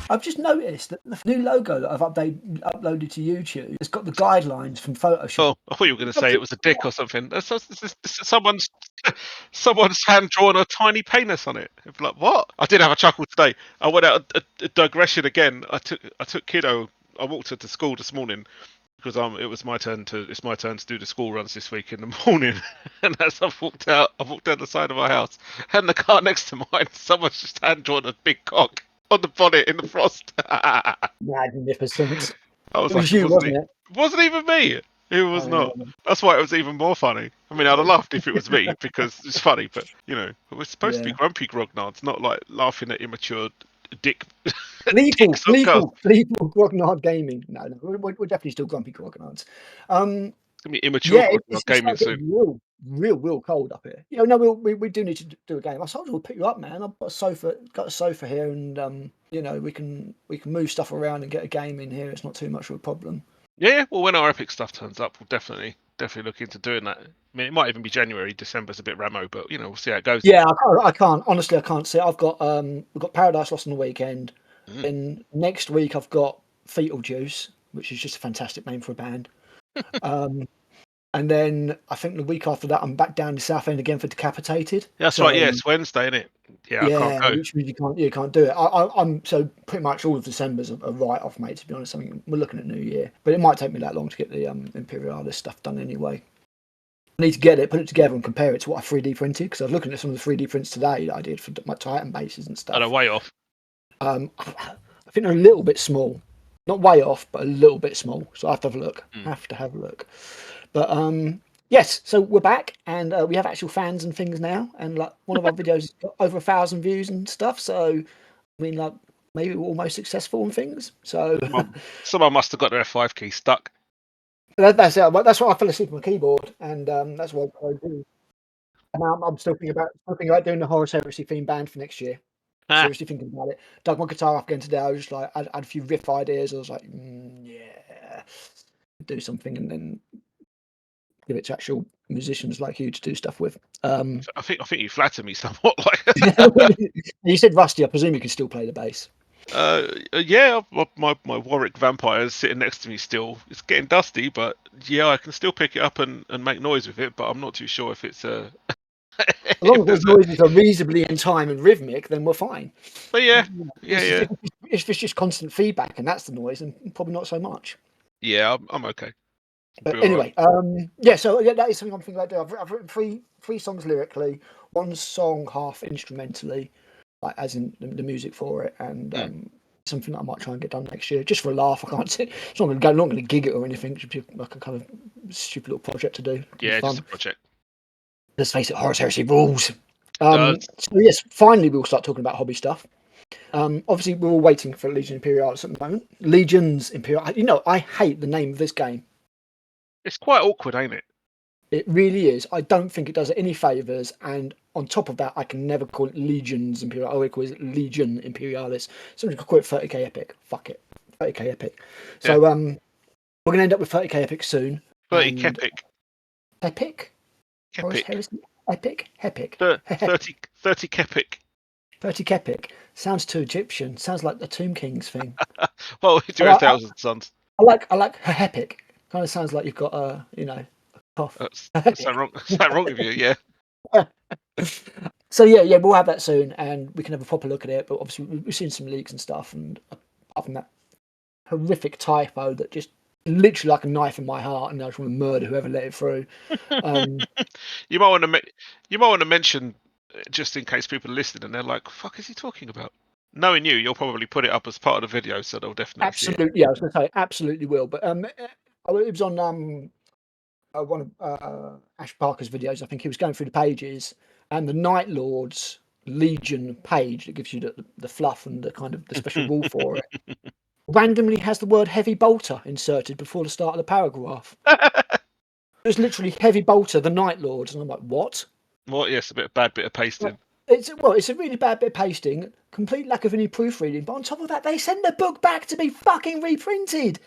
I've just noticed that the new logo that I've uploaded to YouTube has got the guidelines from Photoshop. Oh, I thought you were going to say it was a dick or something. Someone's hand drawn a tiny penis on it. Like, what? I did have a chuckle today. I went out a digression again. I took kiddo. I walked her to school this morning because it's my turn to do the school runs this week in the morning. And as I walked down the side of my house, and the car next to mine, someone's just hand drawn a big cock on the bonnet in the frost. Magnificent. I was It like, was you, wasn't it? It wasn't even me. It was not. That's why it was even more funny. I mean, I'd have laughed if it was me because it's funny, but we're supposed to be grumpy grognards, not like laughing at immature dick. Gleeful grognard gaming. No, we're definitely still grumpy grognards. It's gonna be immature grognard gaming soon. Real cold up here. No, we do need to do a game. I told you we'll pick you up, man. I've got a sofa here, and we can move stuff around and get a game in here. It's not too much of a problem. Yeah. Well, when our epic stuff turns up, we'll definitely look into doing that. I mean, it might even be January. December's a bit ramo, but we'll see how it goes. Yeah, I can't. Honestly, I can't see. We've got Paradise Lost on the weekend. And next week I've got Fetal Juice, which is just a fantastic name for a band. And then I think the week after that I'm back down to South End again for Decapitated. That's right. Yeah, it's Wednesday, isn't it? Yeah, I can't go. Which means you can't do it. I'm so pretty much all of December's a write off, mate. To be honest, I mean we're looking at New Year, but it might take me that long to get the Imperialis stuff done anyway. I need to get it, put it together, and compare it to what I 3D printed because I was looking at some of the 3D prints today that I did for my Titan bases and stuff. And a way off. I think they're a little bit small, not way off, but a little bit small. So I have to have a look. But yes, so we're back, and we have actual fans and things now, and like one of our videos has got over 1,000 views and stuff. So I mean, like maybe we're almost successful and things. So someone must have got their F5 key stuck. That's it. That's why I fell asleep on my keyboard, and that's what I do. And I'm still thinking about doing the Horus Heresy theme band for next year. Seriously thinking about it. Dug my guitar up again today. I was just like, I had a few riff ideas. I was like, yeah, do something and then give it to actual musicians like you to do stuff with. I think you flatter me somewhat. You said Rusty. I presume you can still play the bass. Yeah, my Warwick Vampire is sitting next to me still. It's getting dusty, but yeah, I can still pick it up and make noise with it. But I'm not too sure if it's as long as those noises are reasonably in time and rhythmic, then we're fine. But yeah. If it's just constant feedback and that's the noise, then probably not so much. Yeah, I'm okay. But anyway, so that is something I'm thinking about doing. I've written three songs lyrically, one song half instrumentally, like as in the music for it, and something that I might try and get done next year, just for a laugh. I can't say it's not going to gig it or anything. It's just like a kind of stupid little project to do. Yeah, just a project. Let's face it, Horus Heresy rules. So yes, finally we'll start talking about hobby stuff. Obviously, we're all waiting for Legions Imperialis at the moment. Legions Imperialis. I hate the name of this game. It's quite awkward, ain't it? It really is. I don't think it does it any favours. And on top of that, I can never call it Legions Imperialis. I would call it Legion Imperialis. Somebody could call it 30k Epic. Fuck it. 30k Epic. So we're going to end up with 30k Epic soon. 30 Epic. Epic? Epic? Epic? 30 Kepic. 30 Kepic. Sounds too Egyptian. Sounds like the Tomb King's thing. Well, we do a 1,000 suns. I like Epic. Kind of sounds like you've got a cough. That's not wrong. Is that wrong with you? Yeah. So yeah, we'll have that soon, and we can have a proper look at it. But obviously, we've seen some leaks and stuff, and apart from that horrific typo that just literally like a knife in my heart, and I just want to murder whoever let it through. You might want to mention, just in case people are listening and they're like, "Fuck, is he talking about?" Knowing you'll probably put it up as part of the video, so they'll definitely absolutely. See it. Yeah, I was going to say absolutely will. But it was on one of Ash Parker's videos. I think he was going through the pages, and the Night Lord's Legion page that gives you the fluff and the kind of the special rule for it randomly has the word heavy bolter inserted before the start of the paragraph. It's literally heavy bolter, the Night Lords, and I'm like, what? What? Yes, a bad bit of pasting. It's a really bad bit of pasting, complete lack of any proofreading. But on top of that, they send the book back to be fucking reprinted.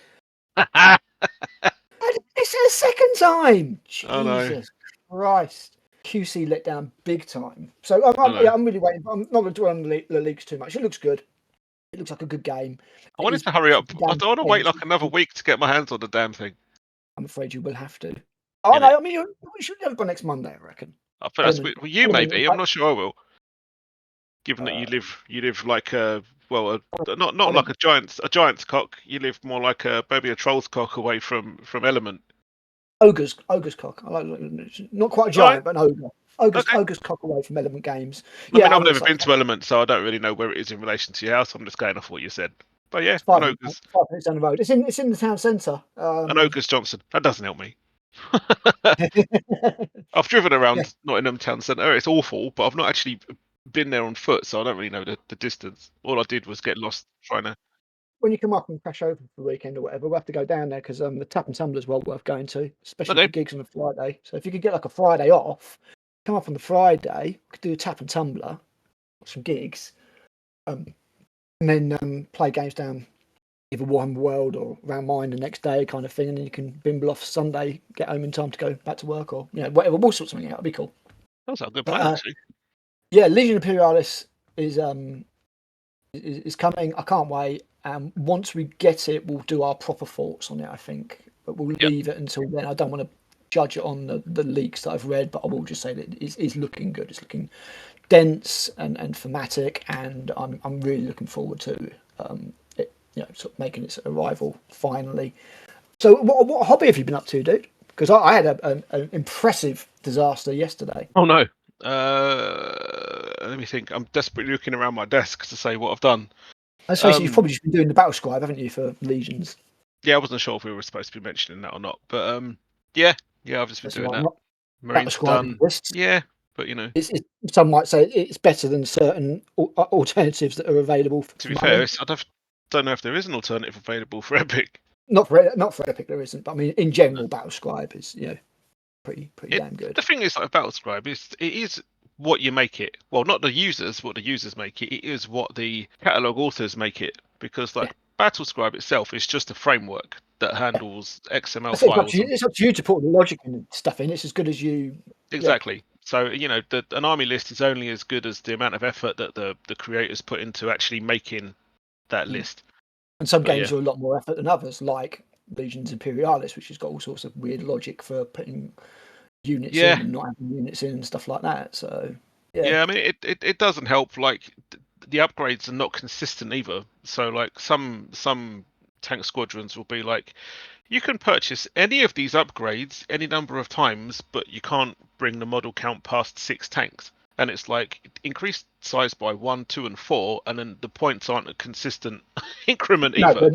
It's a second time. Jesus Christ. QC let down big time. So I'm really waiting. I'm not going to dwell on the leaks too much. It looks good. It looks like a good game. I It wanted is to hurry up. I damn don't want to wait tense. like another week to get my hands on the damn thing. I'm afraid you will have to. Oh In it, no, I mean we should have gone next Monday, I reckon. I think that's Element, well, you element, maybe. I'm not sure I will. Given that uh, you live like a well, not like element. a giant's cock. You live more like maybe a troll's cock away from Element. Ogre's cock. I like not quite a All right, giant, but an ogre. okay. Ogre's cock away from Element Games. I mean, Yeah, I I've mean never it's like been to Element, so I don't really know where it is in relation to your house. I'm just going off what you said. But yeah, it's 5 minutes down the road. It's in the town centre. An Ogre's Johnson. That doesn't help me. I've driven Yeah, around Nottingham town centre. It's awful, but I've not actually been there on foot, so I don't really know the distance. All I did was get lost trying to. when you come up and crash over for the weekend or whatever, we'll have to go down there because the Tap and Tumbler's well worth going to, especially Okay, for gigs on a Friday. So if you could get like a Friday off, come up on the Friday, we could do a Tap and Tumbler, some gigs, um, and then play games down either Warhammer World or around mine the next day, kind of thing, and then you can bimble off Sunday, get home in time to go back to work, or whatever. We'll sort something out. It'll be cool. that was a good But plan actually. yeah, Legion Imperialis is coming. I can't wait. Once we get it, we'll do our proper thoughts on it, I think. But we'll Yep. leave it until then. I don't want to judge it on the leaks that I've read, but I will just say that it's looking good. It's looking dense and thematic, and I'm really looking forward to it, sort of making its arrival finally. So, what hobby have you been up to, dude? Because I had an impressive disaster yesterday. Oh no. Let me think. I'm desperately looking around my desk to say what I've done. Let's face it, you've probably just been doing the battle scribe, haven't you, for Legions? Yeah, I wasn't sure if we were supposed to be mentioning that or not, but yeah, I've just been That's the doing right. that. Not battle Marines are scribe done. exists. Yeah, but Some might say it's better than certain alternatives that are available to for be fair, money. don't know if there is an alternative available for Epic. Not for Epic there isn't, but I mean in general, battle scribe is pretty It damn good. the thing is like Battlescribe is it is what you make it. Well, not the users, what the users make it. It is what the catalog authors make it. Because Yeah, like Battlescribe itself is just a framework that yeah. handles XML I say it's up to files you. and It's up to you to put the logic and stuff in. It's as good as you. Yeah, exactly. So an army list is only as good as the amount of effort that the creators put into actually making that mm. list. And some But yeah, games are a lot more effort than others, like Legions Imperialis, which has got all sorts of weird logic for putting units yeah, in and not having units in and stuff like that. So yeah, yeah. I mean, it doesn't help. Like the upgrades are not consistent either. So like some tank squadrons will be like, you can purchase any of these upgrades any number of times, but you can't bring the model count past 6 tanks. And it's like increased size by 1, 2, and 4, and then the points aren't a consistent increment no, either.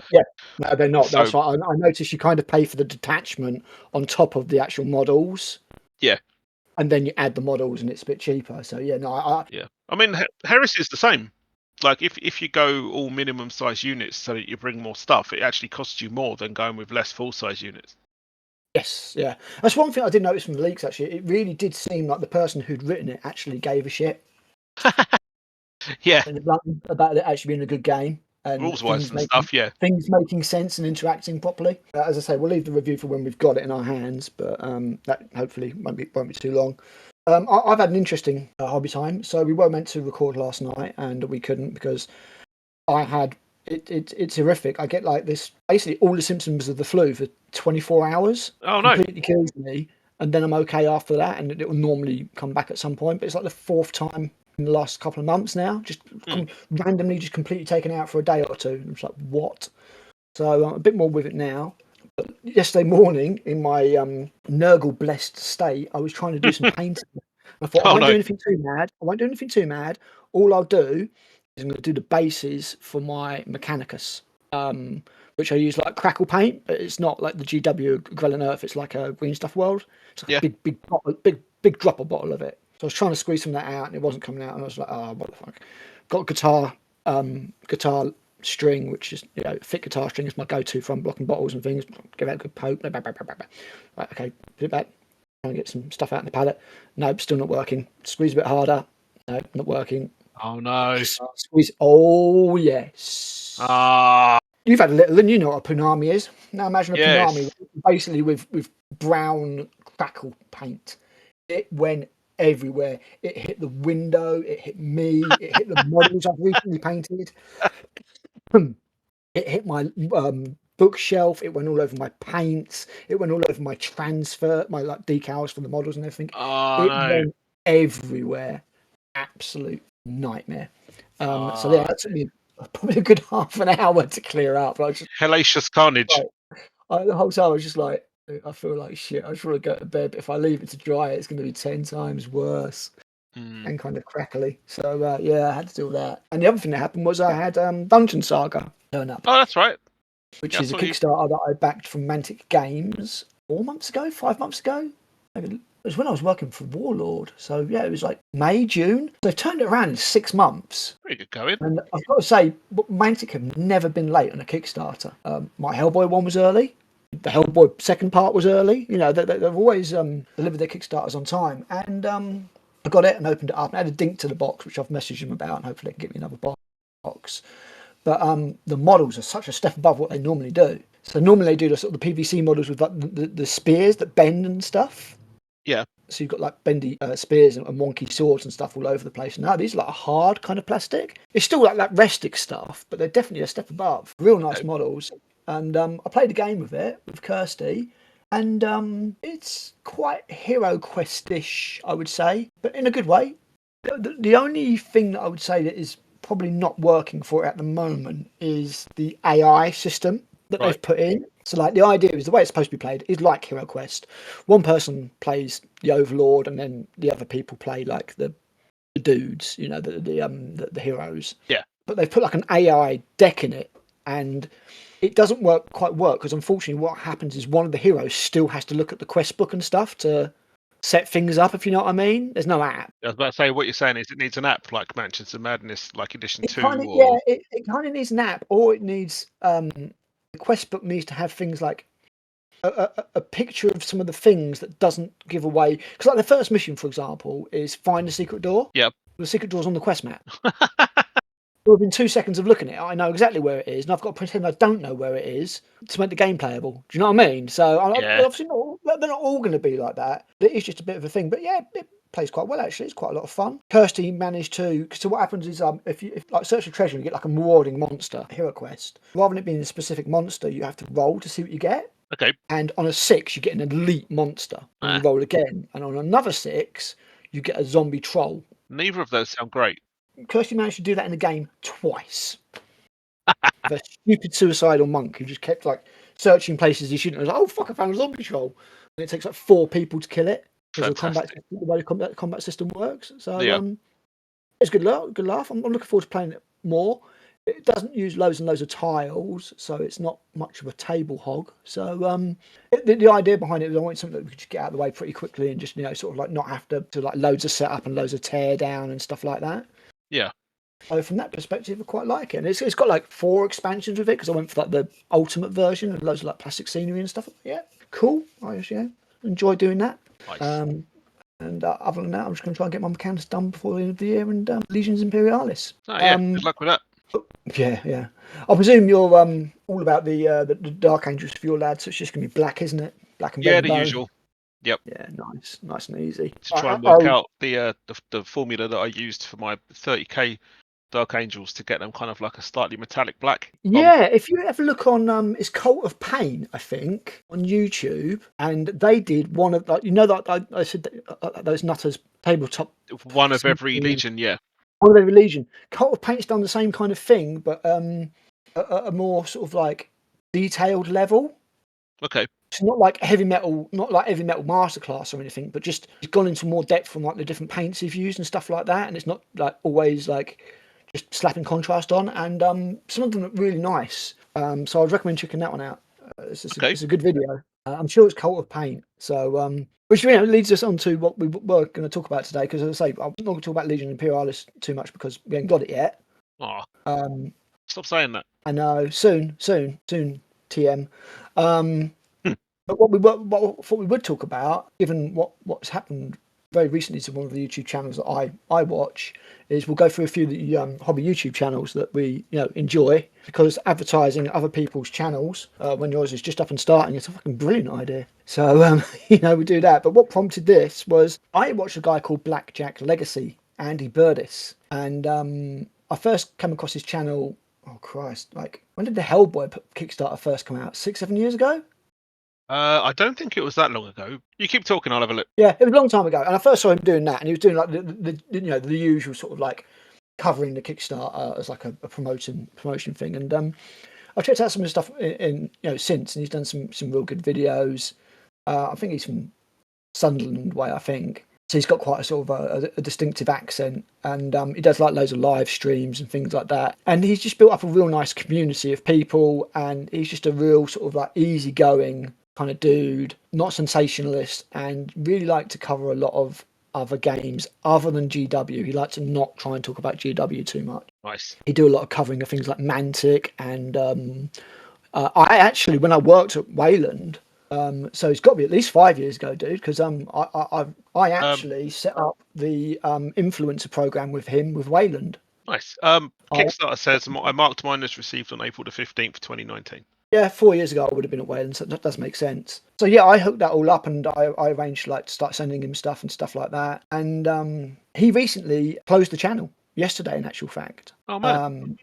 no, they're not. So That's why I noticed you kind of pay for the detachment on top of the actual models, yeah, and then you add the models, and it's a bit cheaper. So yeah, no, yeah. I mean, Heresy is the same. Like if you go all minimum size units so that you bring more stuff, it actually costs you more than going with less full size units. yes, yeah. That's one thing I did notice from the leaks. Actually, it really did seem like the person who'd written it actually gave a shit Yeah, about it actually being a good game and rules wise and stuff. Yeah, things making sense and interacting properly. As I say, we'll leave the review for when we've got it in our hands, but that hopefully won't be too long. I've had an interesting hobby time. So we were meant to record last night and we couldn't because I had it's horrific. I get like this basically all the symptoms of the flu for 24 hours, oh no, completely kills me, and then I'm okay after that, and it will normally come back at some point. But it's like the fourth time in the last couple of months now, just randomly just completely taken out for a day or two. I'm just like, what? So I'm a bit more with it now. But yesterday morning, in my Nurgle blessed state, I was trying to do some painting. I thought I oh won't do no, anything too mad. I won't do anything too mad. All I'll do is I'm going to do the bases for my Mechanicus, which I use like crackle paint, but it's not like the GW Grelin Earth. It's like a Green Stuff World. It's like yeah. a big dropper bottle of it. So I was trying to squeeze some of that out, and it wasn't coming out. And I was like, oh, what the fuck? Got guitar string, which is thick guitar string is my go-to for unblocking bottles and things. Give out a good poke. Right, okay, put it back. Trying to get some stuff out in the palette. Nope, still not working. Squeeze a bit harder. Nope, not working. Oh no. Squeeze. Oh yes. Ah, You've had a little, and you know what a punami is. Now imagine a punami, yes. basically with brown crackle paint. It went everywhere. It hit the window. It hit me. It hit the models I've recently painted. It hit my bookshelf. It went all over my paints. It went all over my transfer, my like decals for the models and everything. Oh It no. went everywhere. Absolute nightmare. So yeah, Oh, that took me probably a good half an hour to clear up. I was just hellacious carnage. the whole time I was just like, I feel like shit. I just want to go to bed. But if I leave it to dry, it's going to be 10 times worse Mm. and kind of crackly. So yeah, I had to do all that. And the other thing that happened was I had Dungeon Saga turn up, Oh, that's right. which Yeah, I is a saw you. Kickstarter that I backed from Mantic Games 4 months ago, 5 months ago. Maybe it was when I was working for Warlord. So yeah, it was like May, June. They've turned it around in 6 months. Pretty good going. And I've got to say, Mantic have never been late on a Kickstarter. My Hellboy one was early. The Hellboy second part was early. You know, they've always delivered their Kickstarters on time. And I got it and opened it up and had a dink to the box, which I've messaged them about, and hopefully they can get me another box. But the models are such a step above what they normally do. So normally they do the sort of the PVC models with like the spears that bend and stuff. Yeah. So you've got like bendy spears and wonky swords and stuff all over the place. Now these are like a hard kind of plastic. It's still like that restic stuff, but they're definitely a step above. Real nice Okay. models. And I played a game with it with Kirsty, and it's quite Hero Quest-ish, I would say, but in a good way. The only thing that I would say that is probably not working for it at the moment is the AI system that Right. they've put in. So like the idea is the way it's supposed to be played is like Hero Quest. One person plays the Overlord, and then the other people play like the dudes, you know, the heroes. Yeah. But they've put like an AI deck in it, and it doesn't quite work because unfortunately what happens is one of the heroes still has to look at the quest book and stuff to set things up, if you know what I mean. There's no app. I was about to say what you're saying is it needs an app like Mansions of Madness, like Edition It kind 2, of or it kind of needs an app, or it needs the quest book needs to have things like a picture of some of the things that doesn't give away. Because like the first mission, for example, is find the secret door. Yep. The secret door's on the quest map. Within 2 seconds of looking at it, I know exactly where it is, and I've got to pretend I don't know where it is to make the game playable. Do you know what I mean? So Yeah. obviously they're not all going to be like that. It is just a bit of a thing, but yeah, it plays quite well actually. It's quite a lot of fun. Kirsty managed to. So what happens is if like search for treasure, you get like a marauding monster, Hero Quest. Rather than it being a specific monster, you have to roll to see what you get. Okay. And on a 6, you get an elite monster, and you roll again. And on another 6, you get a zombie troll. Neither of those sound great. Kirsty managed to do that in the game twice. With a stupid suicidal monk who just kept like searching places he shouldn't. I was like, oh fuck, I found a zombie troll. And it takes like 4 people to kill it because Fantastic. the way the combat system works. So Yeah. it's good laugh. I'm looking forward to playing it more. It doesn't use loads and loads of tiles, so it's not much of a table hog. So the idea behind it was I wanted something that we could just get out of the way pretty quickly and just sort of like not have to do like loads of setup and loads of tear down and stuff like that. Yeah. So from that perspective, I quite like it. And it's got like 4 expansions with it because I went for like the ultimate version and loads of like plastic scenery and stuff. Yeah, cool. I just enjoy doing that. Nice. And other than that, I'm just going to try and get my mechanics done before the end of the year and Legions Imperialis. Oh, yeah. Good luck with that. Yeah. I presume you're all about the Dark Angels for your lads, so it's just going to be black, isn't it? Black and red Yeah, and the bone. usual. Yep. Yeah, nice and easy. To try and work out the formula that I used for my 30k Dark Angels to get them kind of like a slightly metallic black. Yeah, if you ever look on it's Cult of Pain, I think, on YouTube, and they did one of like that I said those nutters tabletop. One of every Legion, yeah. One of every Legion. Cult of Paint's done the same kind of thing, but a more sort of like detailed level. Okay. It's not like heavy metal masterclass or anything, but just it's gone into more depth from like the different paints he's used and stuff like that, and it's not like always like just slapping contrast on, and some of them look really nice. So I'd recommend checking that one out. It's a good video. I'm sure it's Cult of Paint. So which leads us on to what we were going to talk about today, because as I say, I'm not going to talk about Legion Imperialis too much because we haven't got it yet. Oh, stop saying that. I know. Soon, TM. But what we thought we would talk about, given what's happened very recently to one of the YouTube channels that I watch, is we'll go through a few of the hobby YouTube channels that we enjoy, because advertising other people's channels when yours is just up and starting, it's a fucking brilliant idea. So we do that. But what prompted this was I watched a guy called Blackjack Legacy, Andy Burdis, and I first came across his channel oh Christ, like when did the Hellboy Kickstarter first come out? 6-7 years ago? I don't think it was that long ago. You keep talking, I'll have a look. Yeah, it was a long time ago, and I first saw him doing that, and he was doing like the usual sort of like covering the Kickstarter as like a promotion thing. And I've checked out some of his stuff in since, and he's done some real good videos. I think he's from Sunderland way, I think. So he's got quite a sort of a distinctive accent, and he does like loads of live streams and things like that. And he's just built up a real nice community of people, and he's just a real sort of like easygoing kind of dude, not sensationalist, and really like to cover a lot of other games other than GW. He likes to not try and talk about GW too much. Nice. He do a lot of covering of things like Mantic, and I actually, when I worked at Wayland, so it's got to be at least 5 years ago, dude, because I actually set up the influencer program with him with Wayland. Nice. Kickstarter says I marked mine as received on April the 15th, 2019. Yeah, 4 years ago I would have been at Wayland, so that does make sense. So yeah, I hooked that all up, and I arranged like to start sending him stuff and stuff like that. And he recently closed the channel yesterday, in actual fact. Oh man.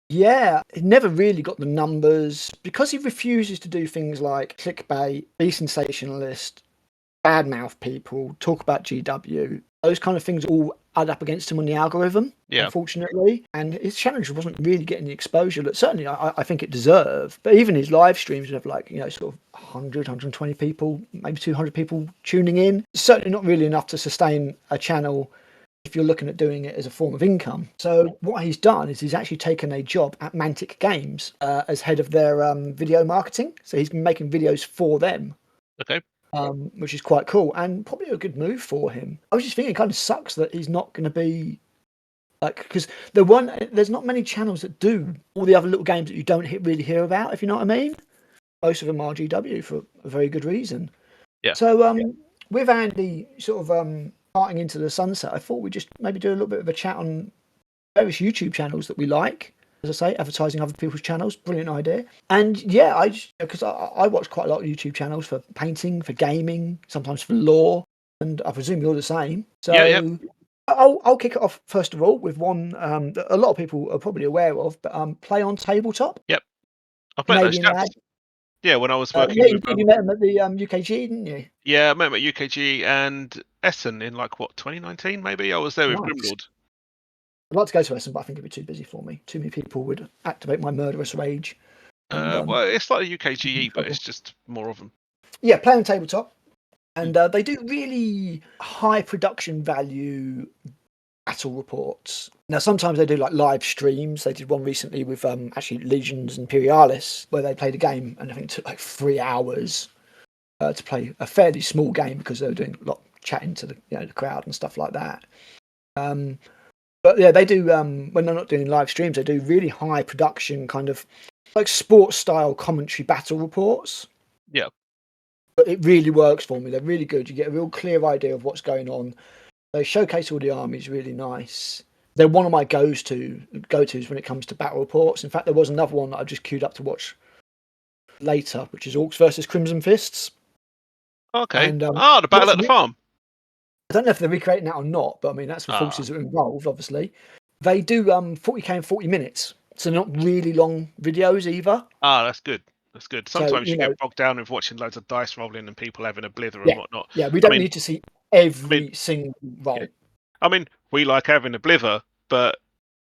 Yeah, he never really got the numbers because he refuses to do things like clickbait, be sensationalist, badmouth people, talk about GW. Those kind of things all add up against him on the algorithm, unfortunately. And his challenge wasn't really getting the exposure that certainly I think it deserved. But even his live streams would have like, sort of 100, 120 people, maybe 200 people tuning in. Certainly not really enough to sustain a channel if you're looking at doing it as a form of income. So what he's done is he's actually taken a job at Mantic Games as head of their video marketing. So he's been making videos for them. Okay. Which is quite cool and probably a good move for him. I was just thinking it kind of sucks that he's not going to be like, because there's not many channels that do all the other little games that you don't really hear about, if you know what I mean. Most of them are GW for a very good reason. Yeah. So with Andy sort of parting into the sunset, I thought we'd just maybe do a little bit of a chat on various YouTube channels that we like. As I say, advertising other people's channels, brilliant idea. And yeah, because I watch quite a lot of YouTube channels for painting, for gaming, sometimes for lore, and I presume you're the same. So yeah. I'll kick it off first of all with one that a lot of people are probably aware of, but Play on Tabletop. Yep, I played those chaps. Yeah, when I was working with you met him at the UKG, didn't you? Yeah, I met him at UKG and Essen in 2019 maybe. I was there with Grimlord. I'd like to go to Essen, but I think it'd be too busy for me. Too many people would activate my murderous rage. And, well, it's like a UKGE, but it's just more of them. Yeah, Play on Tabletop. And they do really high production value battle reports. Now, sometimes they do like live streams. They did one recently with actually Legions Imperialis, where they played a game, and I think it took like 3 hours to play a fairly small game because they were doing a lot of chatting to the crowd and stuff like that. But yeah, they do when they're not doing live streams, they do really high production kind of like sports style commentary battle reports. Yeah. But it really works for me. They're really good. You get a real clear idea of what's going on. They showcase all the armies really nice. They're one of my go-tos when it comes to battle reports. In fact, there was another one that I've just queued up to watch later, which is Orcs versus Crimson Fists. Okay. And, the battle at the farm. I don't know if they're recreating that or not, but I mean, that's the forces that are involved, obviously. They do 40k in 40 minutes. So they're not really long videos either. That's good. That's good. Sometimes you get bogged down with watching loads of dice rolling and people having a blither and whatnot. Yeah, we don't need to see every single roll. Yeah. I mean, we like having a blither, but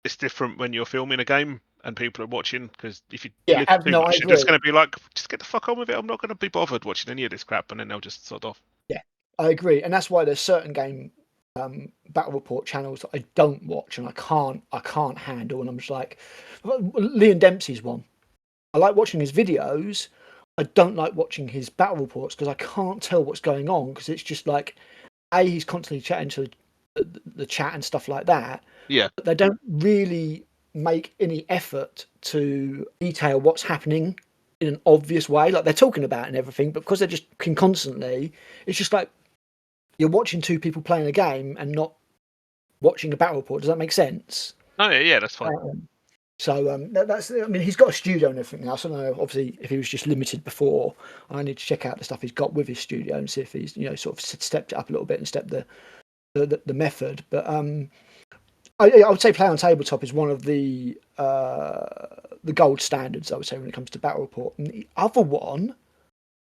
it's different when you're filming a game and people are watching, because if you blither too much, you're just going to be like, just get the fuck on with it. I'm not going to be bothered watching any of this crap, and then they'll just sod off. Yeah, I agree. And that's why there's certain game battle report channels that I don't watch and I can't handle, and I'm just like, Liam Dempsey's one. I like watching his videos. I don't like watching his battle reports because I can't tell what's going on, because it's just like, he's constantly chatting to the chat and stuff like that. Yeah. But they don't really make any effort to detail what's happening in an obvious way. Like, they're talking about it and everything, but because they're just constantly, it's just like you're watching two people playing a game and not watching a battle report. Does that make sense? Oh yeah, that's fine. That's. I mean, he's got a studio and everything now. So I don't know, obviously, if he was just limited before, I need to check out the stuff he's got with his studio and see if he's sort of stepped it up a little bit and stepped the method. But I would say Play on Tabletop is one of the gold standards, I would say, when it comes to Battle Report. And the other one,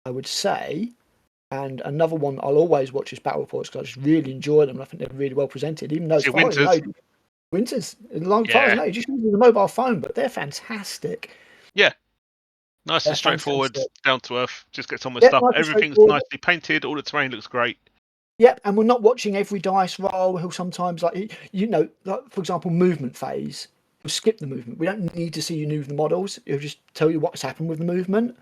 I would say, and another one I'll always watch is Battle Reports because I just really enjoy them. I think they're really well presented, even though as See, far as I Winters. know, Winters, as far as I Yeah. know, you just use the mobile phone, but they're fantastic. Yeah. Nice and They're straightforward, fantastic. down to earth. Just gets on with Yeah, stuff. nice and Everything's straightforward. nicely painted. All the terrain looks great. Yep, and we're not watching every dice roll. He'll sometimes, like, like, for example, movement phase. He'll skip the movement. We don't need to see you move the models. He'll just tell you what's happened with the movement,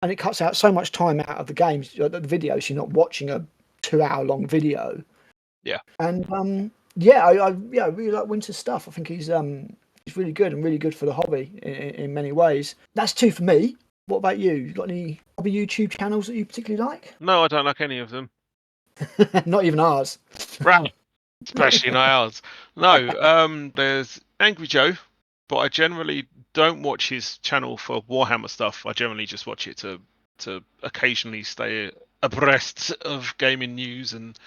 and it cuts out so much time out of the games, the videos. You're not watching a 2-hour-long video. Yeah. And yeah, I really like Winter's stuff. I think he's really good and really good for the hobby in many ways. That's 2 for me. What about you? You got any other YouTube channels that you particularly like? No, I don't like any of them. Not even ours. Right. Especially not ours. No, there's Angry Joe, but I generally don't watch his channel for Warhammer stuff. I generally just watch it to occasionally stay abreast of gaming news and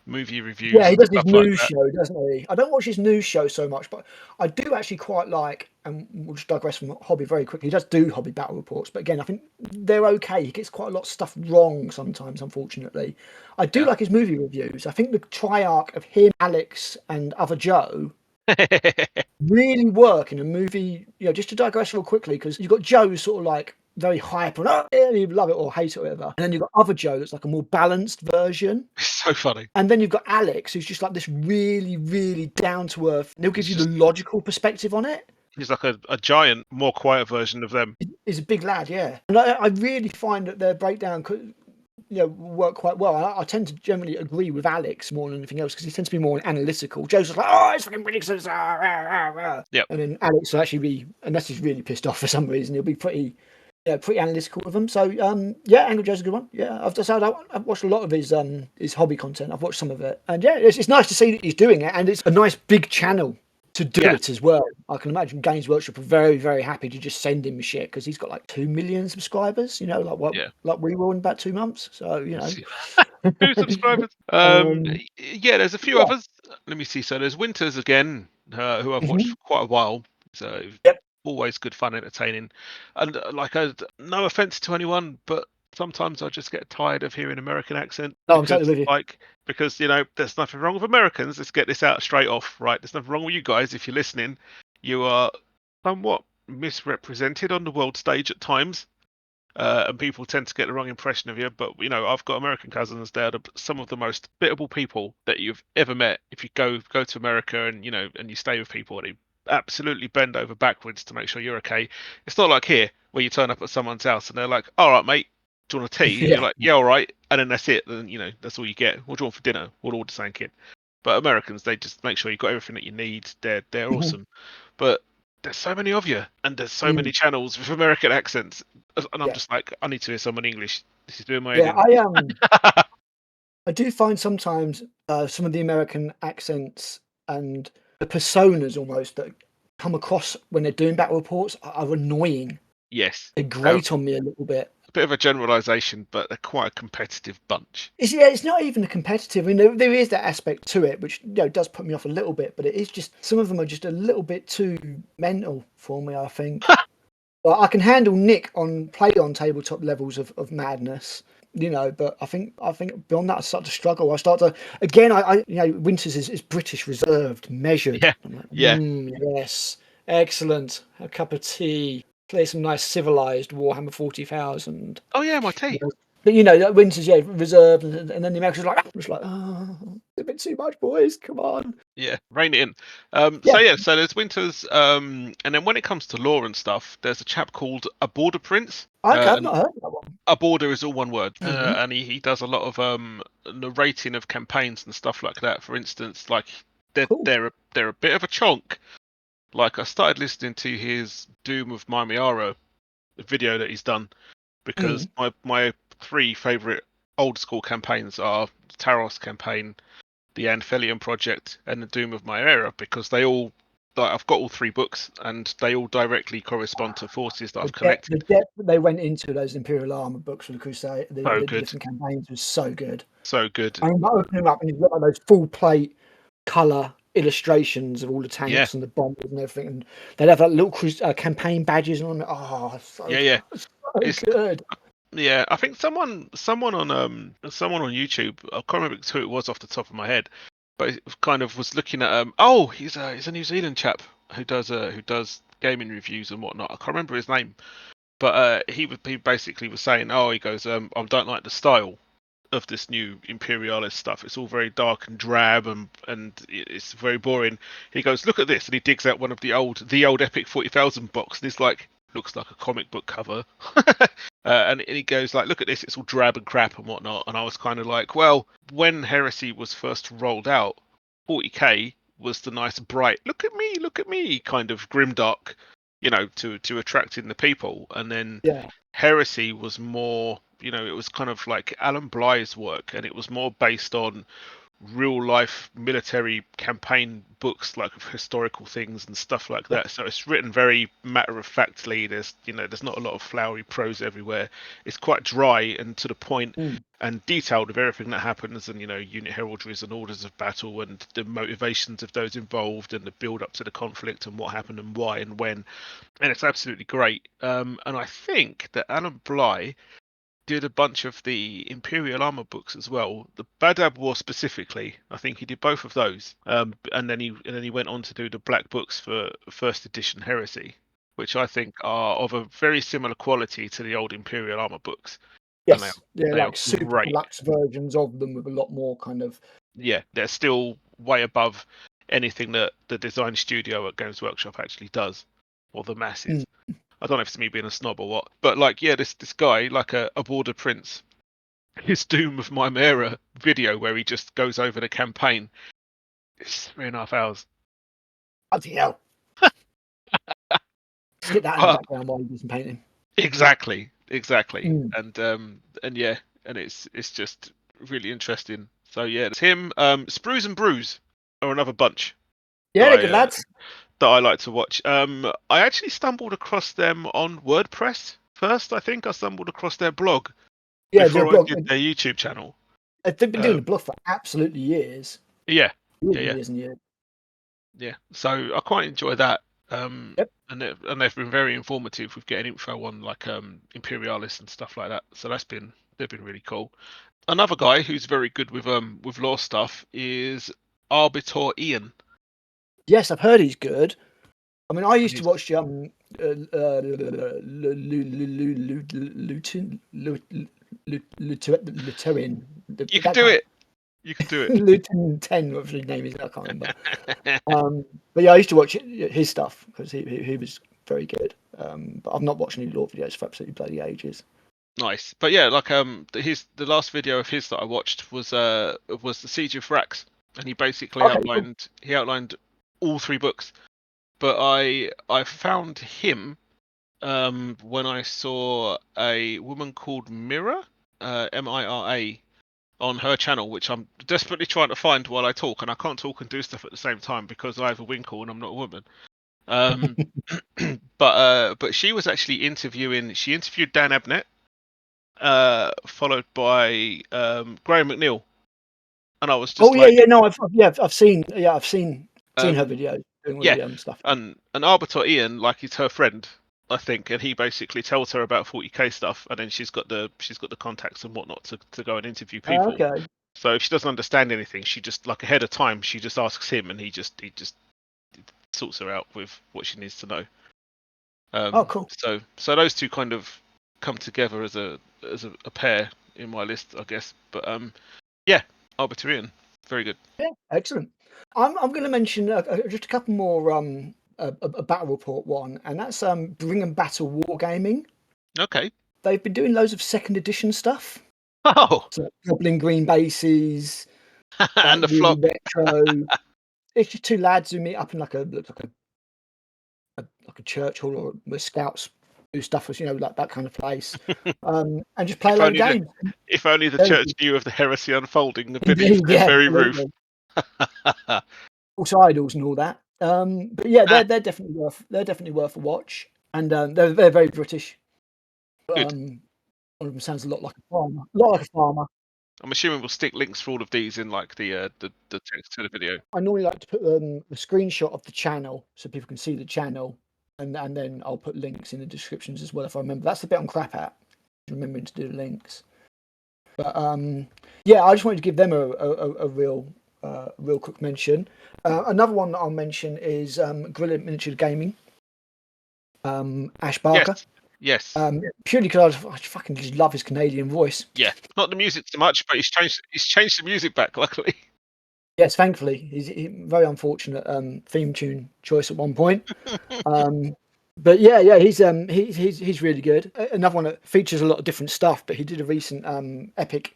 movie reviews Yeah, he and does his stuff like news that. show, doesn't he? I don't watch his news show so much, but I do actually quite like, and we'll just digress from hobby very quickly. He does do hobby battle reports, but again, I think they're okay. He gets quite a lot of stuff wrong sometimes, unfortunately. I do Yeah. like his movie reviews. I think the triarch of him, Alex, and other Joe really work in a movie. Just to digress real quickly, because you've got Joe who's sort of like very hyper and you love it or hate it or whatever, and then you've got other Joe that's like a more balanced version. It's so funny. And then you've got Alex, who's just like this really, really down to earth. He'll give He's you the just logical perspective on it. he's like a giant, more quiet version of them. He's a big lad, yeah. And I really find that their breakdown could, work quite well. I tend to generally agree with Alex more than anything else because he tends to be more analytical. Joe's just like, oh, it's fucking ridiculous. Yep. And then Alex will actually be, unless he's really pissed off for some reason, he'll be pretty analytical with them. So yeah, Angry Joe's a good one. Yeah, I've watched a lot of his hobby content. I've watched some of it, and yeah, it's nice to see that he's doing it, and it's a nice big channel to do Yeah. it as well. I can imagine Games Workshop are very, very happy to just send him shit because he's got like 2 million subscribers. Yeah. Like we will in about 2 months. So 2 subscribers. Um, Yeah, there's a few yeah. others. Let me see. So there's Winters again, who I've watched Mhm. for quite a while. So Yep. always good fun, entertaining. And no offense to anyone, but sometimes I just get tired of hearing American accent No, I'm because, totally with you. there's nothing wrong with Americans. Let's get this out straight off, right? There's nothing wrong with you guys if you're listening. You are somewhat misrepresented on the world stage at times. And people tend to get the wrong impression of you. But I've got American cousins. They're some of the most bittable people that you've ever met. If you go to America and and you stay with people, they absolutely bend over backwards to make sure you're okay. It's not like here where you turn up at someone's house and they're like, "All right, mate, do you want a tea?" And you're Yeah. like, "Yeah, all right," and then that's it. Then that's all you get. What do you want for dinner? We'll order the same kid. But Americans, they just make sure you got everything that you need. They're Mhm. awesome. But there's so many of you, and there's so many Mm. channels with American accents, and I'm Yeah. just like, I need to hear someone English. This is doing my head Yeah. in. I do find sometimes some of the American accents and the personas almost that come across when they're doing battle reports are annoying. Yes, They they're grate on me a little bit. a bit of a generalisation, but they're quite a competitive bunch. It's not even a competitive. I mean, there is that aspect to it, which does put me off a little bit. But it is just some of them are just a little bit too mental for me. I think. Well, I can handle Nick on play on tabletop levels of madness, but I think beyond that I start to struggle. I start to again. Winters is British reserved, measured. Yeah, I'm like, yeah. yes, excellent. A cup of tea. Play some nice civilized Warhammer 40,000. Oh yeah, my tea. But that Winters, reserved, and then the Americans are like, I'm just like, oh, it's a bit too much, boys. Come on. Yeah, rein it in. Yeah. So there's Winters, and then when it comes to lore and stuff, there's a chap called a Border Prince. Okay, I've And not heard of that one. a border is all one word, Mhm. and he does a lot of narrating of campaigns and stuff like that. For instance, like Cool. they're a bit of a chonk. Like I started listening to his Doom of Mamiara video that he's done because Mm. my 3 favorite old school campaigns are the Taros campaign, the Anthelion project, and the Doom of Mamiara because they all I've got all 3 books and they all directly correspond to forces that I've The collected. depth that they went into those Imperial Armor books for the Crusade, So the good, different campaigns was so good. so good. I mean, by opening them up and you've got like those full plate color illustrations of all the Yeah, tanks and the bombers and everything, and they'd have like little campaign badges on them. Oh, yeah. so It's good. yeah. I think someone on YouTube. I can't remember who it was off the top of my head, but it kind of was looking at Oh, he's a New Zealand chap who does gaming reviews and whatnot. I can't remember his name, but he basically was saying, oh, he goes, I don't like the style of this new Imperialis stuff. It's all very dark and drab, and it's very boring. He goes, look at this, and he digs out one of the old Epic 40,000 box, and he's like, looks like a comic book cover. And he goes like, look at this, it's all drab and crap and whatnot. And I was kind of like, well, when Heresy was first rolled out, 40k was the nice bright, look at me, kind of grimdark, to attracting the people. And then Yeah. Heresy was more, it was kind of like Alan Bly's work, and it was more based on real life military campaign books, like of historical things and stuff like Yeah. that. So it's written very matter of factly. There's not a lot of flowery prose everywhere. It's quite dry and to the point Mm. and detailed of everything that happens, and unit heraldries and orders of battle and the motivations of those involved and the build up to the conflict and what happened and why and when. And it's absolutely great. And I think that Alan Bly did a bunch of the Imperial Armor books as well. The Badab War specifically, I think he did both of those. And then he went on to do the Black books for First Edition Heresy, which I think are of a very similar quality to the old Imperial Armor books, and Yes. They're they are like super great. deluxe versions of them with a lot more kind of. Yeah, they're still way above anything that the design studio at Games Workshop actually does, or the masses. Mm. I don't know if it's me being a snob or what, but like, yeah, this guy, like a border prince, his Doom of Mimera video where he just goes over the campaign. It's 3.5 hours. Bloody hell. Stick that in the But background while you do some painting. exactly, Mm. and yeah, and it's just really interesting. So yeah, it's him. Sprues and Brews are another bunch that Yeah, they're good lads. I like to watch. I actually stumbled across them on WordPress first. I think I stumbled across their blog Yeah, do a before I blog. did their YouTube channel. They've been doing Uh, the blog for absolutely years. yeah, Years yeah, and yeah. years and years. Yeah, so I quite enjoy that. Yep. And they've been very informative with getting info on like Imperialis and stuff like that. So they've been really cool. Another guy who's very good with law stuff is Arbiter Ian. Yes, I've heard he's good. I mean, I And used to he's, watch Luterin, you can that do kind of it. You can do it. Luton 10, whatever his name is, I can't remember. But yeah, I used to watch his stuff because he was very good. But I've not watched any law videos for absolutely bloody ages. Nice, but yeah, like the last video of his that I watched was the Siege of Thrax, and he basically Okay, cool. outlined all three books. But I found him when I saw a woman called Mira, Mira, on her channel, which I'm desperately trying to find while I talk, and I can't talk and do stuff at the same time because I have a winkle and I'm not a woman. Um, but she was actually interviewing. She interviewed Dan Abnett, followed by Graham McNeil, and I was Oh just yeah, like, yeah, no, I've seen her um, videos doing all yeah, the stuff. and Arbiter Ian, like, he's her friend, I think, and he basically tells her about 40k stuff, and then she's got the contacts and whatnot to go and interview people. Okay. So if she doesn't understand anything, she just, like, ahead of time, she just asks him, and he just sorts her out with what she needs to know. Oh, cool. So those two kind of come together as a pair in my list, I guess. But yeah, Arbiter Ian, very good. Yeah, excellent. I'm going to mention just a couple more a battle report one, and that's Bring and Battle Wargaming. Okay. They've been doing loads of second edition stuff, Oh, so Goblin Green bases, like and the really flop. retro. It's just two lads who meet up in looks like a church hall or where scouts do stuff, as like that kind of place, and just play a If load of only the games. if only the Very church good. knew of the heresy unfolding beneath Indeed, their yeah, very roof. absolutely. Also idols and all that. But yeah, they're definitely worth a watch, and they're very British. Good. One of them sounds a lot like a farmer. A lot like a farmer. I'm assuming we'll stick links for all of these in like the text to the video. I normally like to put a screenshot of the channel so people can see the channel, and then I'll put links in the descriptions as well if I remember. That's the bit I'm crap at, remembering to do the links. But yeah, I just wanted to give them a real quick mention. Another one that I'll mention is Brilliant Miniature Gaming. Ash Barker. Yes. Purely because I fucking just love his Canadian voice. Yeah. Not the music so much, but he's changed the music back, luckily. Yes, thankfully. He's very unfortunate theme tune choice at one point. But yeah, he's really good. Another one that features a lot of different stuff, but he did a recent Epic,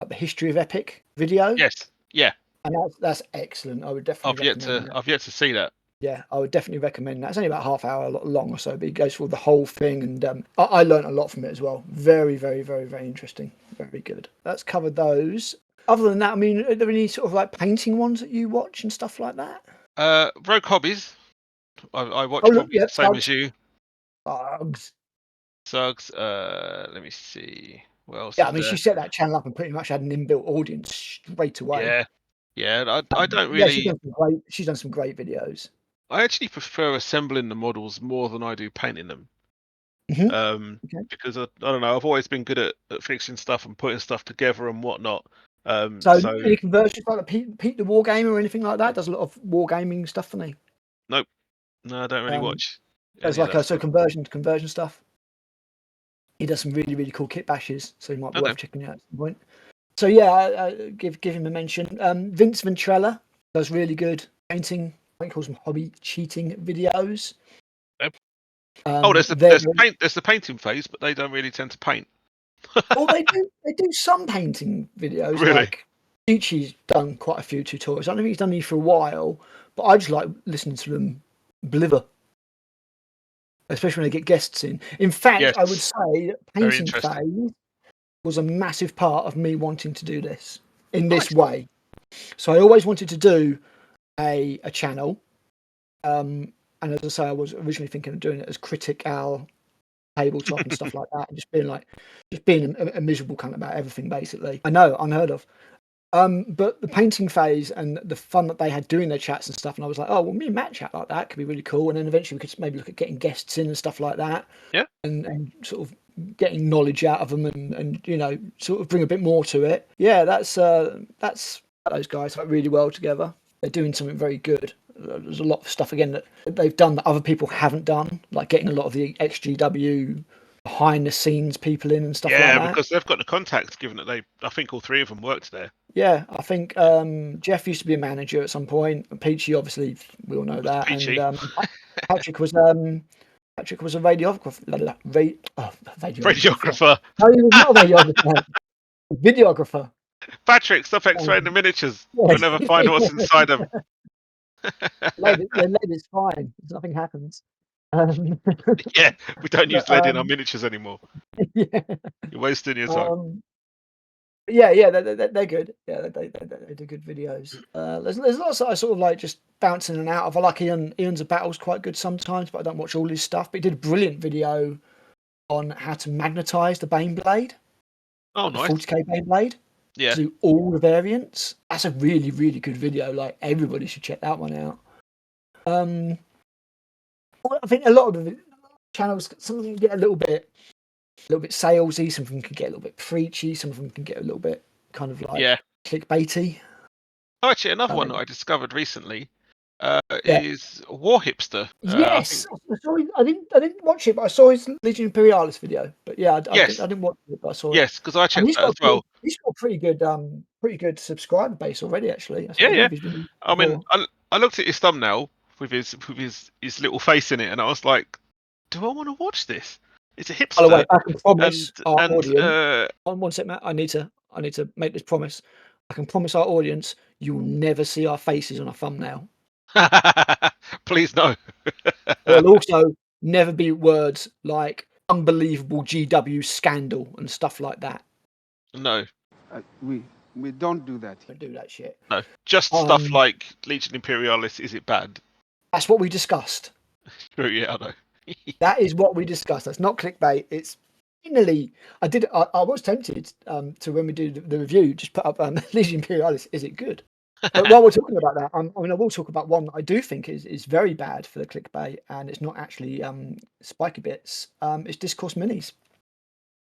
the history of Epic video. Yes. Yeah. And that's excellent. I would definitely recommend that. I've yet to see that. Yeah, I would definitely recommend that. It's only about half hour long or so, but he goes through the whole thing, and I learned a lot from it as well. Very, very, very, very interesting. Very good. That's covered those. Other than that, I mean, are there any sort of like painting ones that you watch and stuff like that? Rogue Hobbies. I watch probably the same as you. Suggs. Let me see. What else? Yeah, I mean, she set that channel up and pretty much had an inbuilt audience straight away. Yeah. I don't really. Yeah, she's done some great videos. I actually prefer assembling the models more than I do painting them. Okay. Because I don't know, I've always been good at fixing stuff and putting stuff together and whatnot. So any conversions like Pete the Wargamer or anything like that? Does a lot of wargaming stuff for me. Nope. No, I don't really watch. There's like conversion stuff. He does some really, really cool kit bashes, so he might be worth checking out at some point. So yeah, I give him a mention. Vince Ventrella does really good painting. I think he calls them hobby cheating videos. Yep. There's the painting phase, but they don't really tend to paint. Well, they do some painting videos. Really? Like Gucci's done quite a few tutorials. I don't think he's done these for a while, but I just like listening to them blither, especially when they get guests in. In fact, Yes. I would say that painting phase was a massive part of me wanting to do this in this way. So I always wanted to do a channel, and as I say, I was originally thinking of doing it as Critic Al tabletop and stuff like that, and just being a miserable cunt about everything, basically. I know, unheard of. But the painting phase and the fun that they had doing their chats and stuff, and I was like, oh, well, me and Matt chat like that could be really cool. And then eventually we could maybe look at getting guests in and stuff like that. Yeah. And sort of getting knowledge out of them and you know, sort of bring a bit more to it. Yeah, that's those guys work really well together. They're doing something very good. There's a lot of stuff again that they've done that other people haven't done, like getting a lot of the XGW behind the scenes people in and stuff like that. Yeah, because they've got the contacts, given that I think all three of them worked there. Yeah, I think Jeff used to be a manager at some point. Peachy, obviously, we all know that. Peachy. And Patrick was a radiographer. Radiographer. No, he was not a radiographer. A videographer. Patrick, stop X-raying the miniatures. We'll never find what's inside them. Lead is fine. Nothing happens. Yeah, we don't use lead in our miniatures anymore. Yeah. You're wasting your time. Yeah, they're good. Yeah, they do good videos. There's lots that I sort of like just bouncing in and out of. I like Ian's Battle's quite good sometimes, but I don't watch all his stuff. But he did a brilliant video on how to magnetize the Baneblade. Oh, nice. 40k Baneblade. Yeah. To do all the variants. That's a really, really good video. Like, everybody should check that one out. I think a lot of the channels, some of them get a little bit salesy, some of them can get a little bit preachy, some of them can get a little bit kind of like clickbaity. Oh, actually, another one that I discovered recently is War Hipster. Yes, I didn't watch it, but I saw his Legions Imperialis video. But yeah, I didn't watch it, but I saw it. Yes, because I checked that as well. He's got a pretty good subscriber base already, actually. Yeah. I mean, I looked at his thumbnail with his little face in it, and I was like, do I want to watch this? It's a hipster. By the way, I can promise our audience. One sec, Matt. I need to make this promise. I can promise our audience you will never see our faces on a thumbnail. Please no. There'll also never be words like unbelievable GW scandal and stuff like that. No. We don't do that. Don't do that shit. No. Just stuff like Legion Imperialis, is it bad? That's what we discussed. True, yeah, I know. That is what we discussed. That's not clickbait. It's finally, I was tempted to, when we do the review, just put up Legions Imperialis. Is it good? But while we're talking about that, I will talk about one that I do think is very bad for the clickbait, and it's not actually spiky bits. It's Discourse Minis,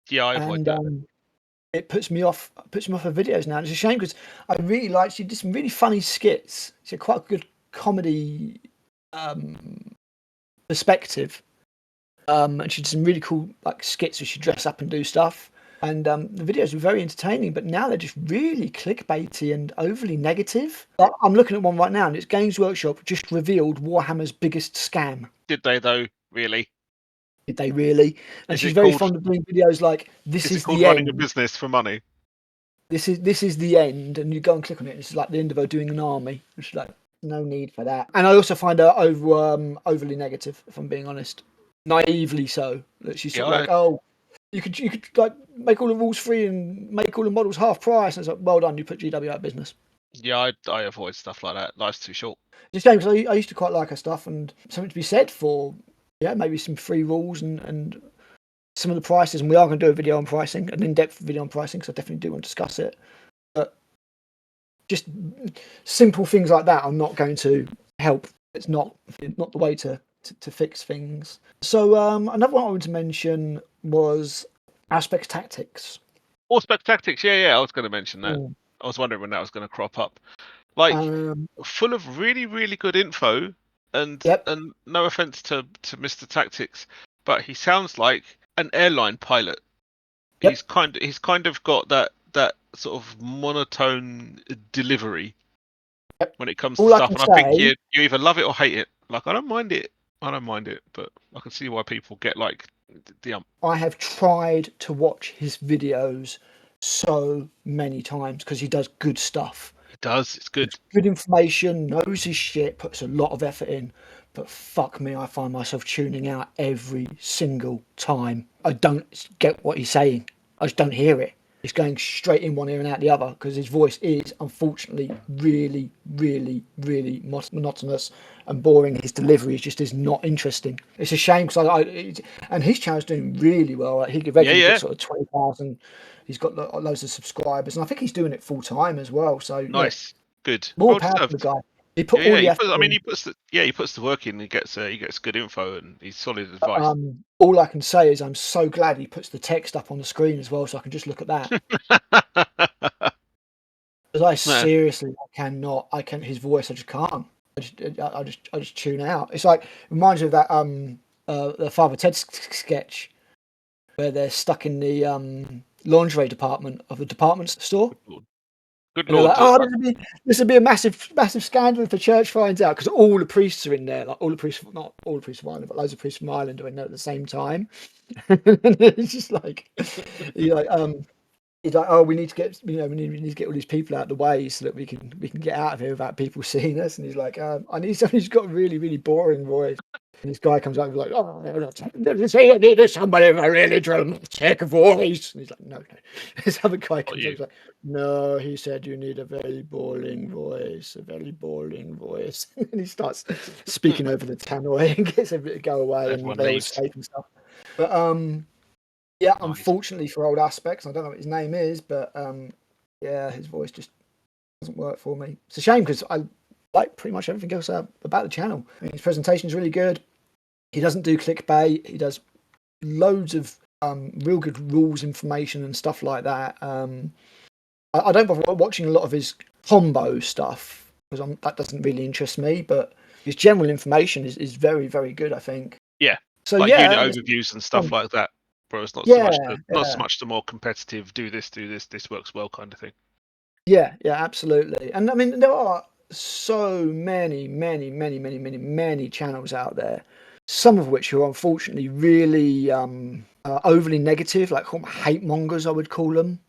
Yeah, I avoid and that. it puts me off of videos now. And it's a shame because I really liked. She did some really funny skits. She had quite a good comedy perspective, and she did some really cool like skits where she dress up and do stuff. And the videos were very entertaining, but now they're just really clickbaity and overly negative. I'm looking at one right now, and it's Games Workshop just revealed Warhammer's biggest scam. Did they though? Really? Did they really? And Is she's it very called? fond of doing videos like, "This Is it is called the running a end. business for money? This is the end," and you go and click on it, and it's like the end of her doing an army. And she's like, no need for that. And I also find her overly negative, if I'm being honest, naively so. That she's sort of like, oh, you could like make all the rules free and make all the models half price. And it's like, well done, you put GW out of business. Yeah, I avoid stuff like that. Life's too short. It's a shame because I used to quite like her stuff, and something to be said for maybe some free rules and some of the prices. And we are going to do a video on pricing, an in-depth video on pricing, because I definitely do want to discuss it. But just simple things like that are not going to help. It's not the way to fix things. So another one I wanted to mention was Aspect Tactics. Aspect Tactics, yeah, I was going to mention that. I was wondering when that was going to crop up. Like, full of really, really good info, and no offense to Mr. Tactics, but he sounds like an airline pilot. Yep. He's kind of got that sort of monotone delivery when it comes to stuff, and I think you either love it or hate it. Like, I don't mind it, but I can see why people get like the I have tried to watch his videos so many times because he does good stuff. He does. It's good. It's good information, knows his shit, puts a lot of effort in. But fuck me, I find myself tuning out every single time. I don't get what he's saying. I just don't hear it. It's going straight in one ear and out the other because his voice is, unfortunately, really, really, really monotonous and boring. His delivery is not interesting. It's a shame because and his channel's doing really well. Like, he regularly gets sort of 20,000. He's got loads of subscribers, and I think he's doing it full time as well. So nice, good, more power to the guy. He put all the effort. He puts the work in. He gets good info and he's solid advice. All I can say is I'm so glad he puts the text up on the screen as well, so I can just look at that. Because I seriously, I can't. His voice, I just can't. I just tune out. It's like, it reminds me of that the Father Ted sketch where they're stuck in the lingerie department of a department store. Good Lord. Like, oh, this would be a massive scandal if the church finds out, because all the priests are in there, like not all the priests from Ireland, but loads of priests from Ireland are in there at the same time. It's just like, he's like, oh, we need to get, we need to get all these people out of the way so that we can get out of here without people seeing us. And he's like, I need somebody who's got a really, really boring voice. And this guy comes up and is like, oh, I need somebody with a really dramatic voice. And he's like, no. This other guy comes up and is like, no, he said you need a very boring voice, And he starts speaking over the tannoy and gets everybody to go away. Everyone and they leaves. All escape and stuff. But unfortunately for old Aspects, I don't know what his name is, but his voice just doesn't work for me. It's a shame because I like pretty much everything else about the channel. I mean, his presentation is really good. He doesn't do clickbait. He does loads of real good rules information and stuff like that. I don't bother watching a lot of his combo stuff because that doesn't really interest me, but his general information is very, very good, I think. Yeah. So like unit overviews and stuff like that. Bro, it's not so much the more competitive, do this, this works well kind of thing. Yeah, absolutely. And I mean, there are so many channels out there, some of which are unfortunately really overly negative, like hate mongers, I would call them.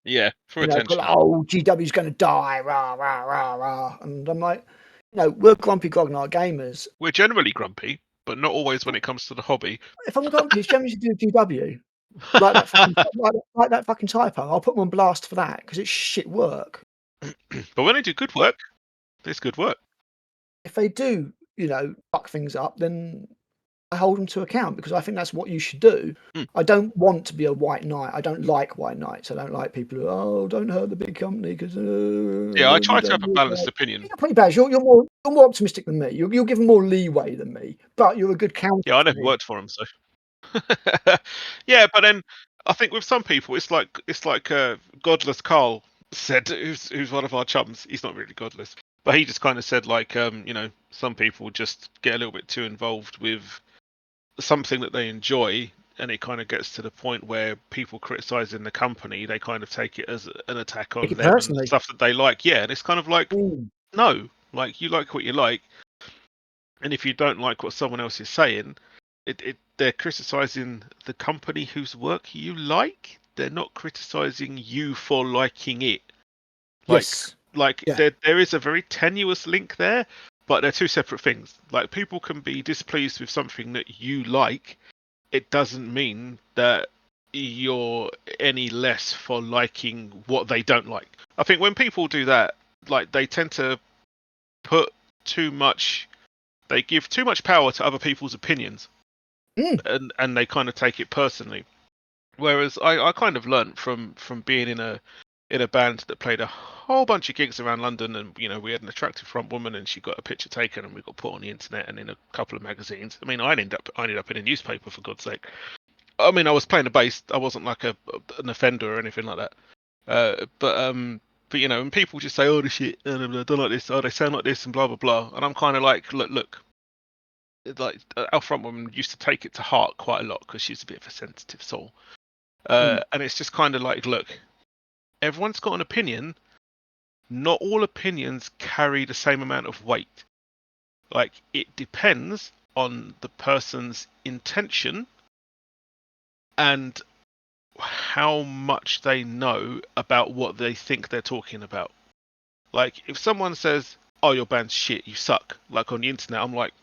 Yeah, for attention. Like, oh, GW's going to die, rah, rah, rah, rah. And I'm like, we're grumpy grognard gamers. We're generally grumpy, but not always when it comes to the hobby. If I'm grumpy, it's generally to do with GW. Like that fucking typo. I'll put them on blast for that because it's shit work. But when they do good work, it's good work. If they do, fuck things up, then I hold them to account because I think that's what you should do. I don't want to be a white knight. I don't like white knights. I don't like people who don't hurt the big company because Yeah, I try to have a balanced opinion. You're pretty bad. You're more optimistic than me. You're given more leeway than me, but you're a good counter. Yeah, I to never me. worked for him, so. Yeah, but then I think with some people, it's like Godless Carl said, who's one of our chums. He's not really godless, but he just kind of said like, some people just get a little bit too involved with something that they enjoy, and it kind of gets to the point where people criticizing the company, they kind of take it as an attack on Take it them and personally. stuff that they like. Yeah, and it's kind of like, Mm. no, like you like what you like, and if you don't like what someone else is saying, they're criticizing the company whose work you like. They're not criticizing you for liking it. Yes. Yeah. There is a very tenuous link there, but they're two separate things. Like people can be displeased with something that you like. It doesn't mean that you're any less for liking what they don't like. I think when people do that, like they tend to put too much, they give too much power to other people's opinions, and they kind of take it personally. Whereas I kind of learnt from being in a band that played a whole bunch of gigs around London, and we had an attractive front woman, and she got a picture taken, and we got put on the internet and in a couple of magazines. I mean, I ended up in a newspaper, for God's sake. I mean, I was playing the bass. I wasn't like an offender or anything like that. But and people just say, "Oh, the shit, and I don't like this. Oh, they sound like this, and blah blah blah." And I'm kind of like, look. Like our front woman used to take it to heart quite a lot because she's a bit of a sensitive soul. And it's just kind of like, look, everyone's got an opinion. Not all opinions carry the same amount of weight. Like, it depends on the person's intention and how much they know about what they think they're talking about. Like, if someone says, "Oh, your band's shit, you suck," like on the internet, I'm like,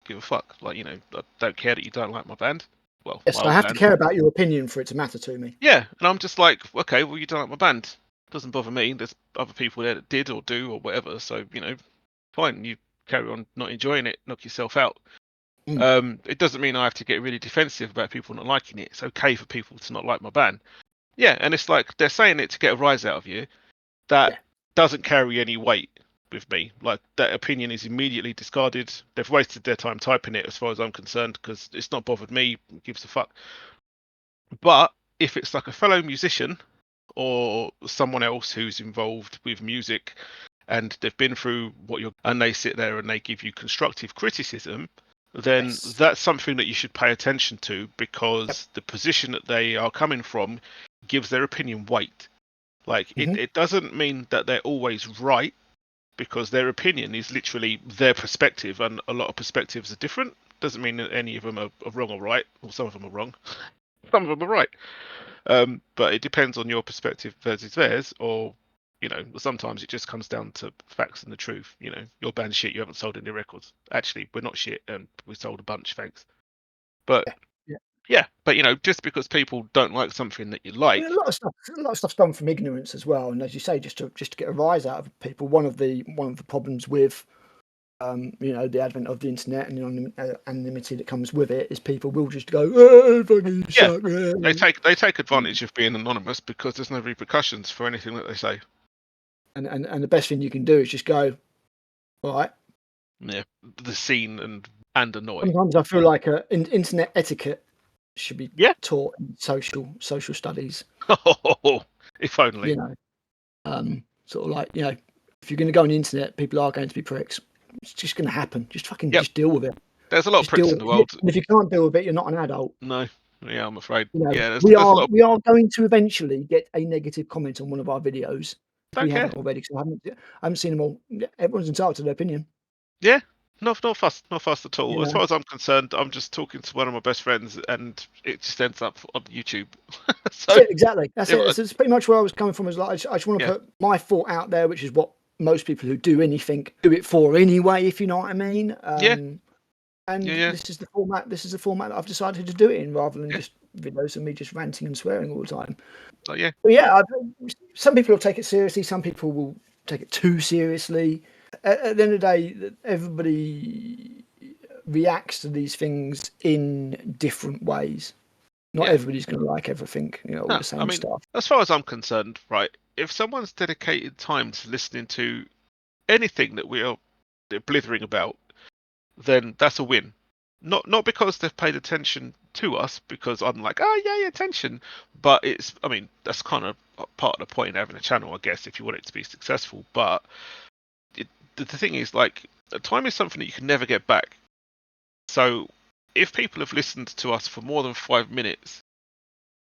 give a fuck. Like, I don't care that you don't like my band. Well, Yes, my I old have band. to care about your opinion for it to matter to me. Yeah, and I'm just like, okay, well, you don't like my band. Doesn't bother me. There's other people there that did or do or whatever. So, fine. You carry on not enjoying it. Knock yourself out. It doesn't mean I have to get really defensive about people not liking it. It's okay for people to not like my band. Yeah, and it's like they're saying it to get a rise out of you. That doesn't carry any weight with me. Like, that opinion is immediately discarded. They've wasted their time typing it, as far as I'm concerned, because it's not bothered me. Who gives a fuck? But if it's like a fellow musician or someone else who's involved with music and they've been through and they sit there and they give you constructive criticism, then that's something that you should pay attention to, because the position that they are coming from gives their opinion weight. Like, it doesn't mean that they're always right, because their opinion is literally their perspective, and a lot of perspectives are different. Doesn't mean that any of them are wrong or right, or some of them are wrong. Some of them are right. But it depends on your perspective versus theirs, or sometimes it just comes down to facts and the truth. Your band's shit, you haven't sold any records. Actually, we're not shit, and we sold a bunch, thanks. But but just because people don't like something that you like, I mean, a lot of stuff's done from ignorance as well, and as you say, just to get a rise out of people. One of the problems with the advent of the internet and the anonymity that comes with it is people will just go, "Oh, fucking suck." They take advantage of being anonymous because there's no repercussions for anything that they say. And the best thing you can do is just go, all right. Yeah, the scene and annoy. Sometimes I feel like internet etiquette should be taught in social studies. Oh, if only. Sort of like, if you're going to go on the internet, people are going to be pricks. It's just going to happen. Just fucking just deal with it. There's a lot of pricks in the world. And if you can't deal with it, you're not an adult. No. Yeah, I'm afraid. We are going to eventually get a negative comment on one of our videos. If we haven't already, because I haven't seen them all. Everyone's entitled to their opinion. Yeah, not fussed at all. As far as I'm concerned, I'm just talking to one of my best friends, and it just ends up on YouTube. So, that's it, exactly. That's it. That's pretty much where I was coming from. Is like I just want to put my thought out there, which is what most people who do anything do it for anyway. If you know what I mean. This is the format. This is the format that I've decided to do it in, rather than just videos of me just ranting and swearing all the time. Some people will take it seriously. Some people will take it too seriously. At the end of the day, everybody reacts to these things in different ways. Not Yeah. everybody's going to like everything, all No, the same I mean, stuff. as far as I'm concerned, right, if someone's dedicated time to listening to anything that we are blithering about, then that's a win. Not because they've paid attention to us, because I'm like, oh yeah, attention. But I mean, that's kind of part of the point of having a channel, I guess, if you want it to be successful. But the thing is, like, time is something that you can never get back. So if people have listened to us for more than 5 minutes,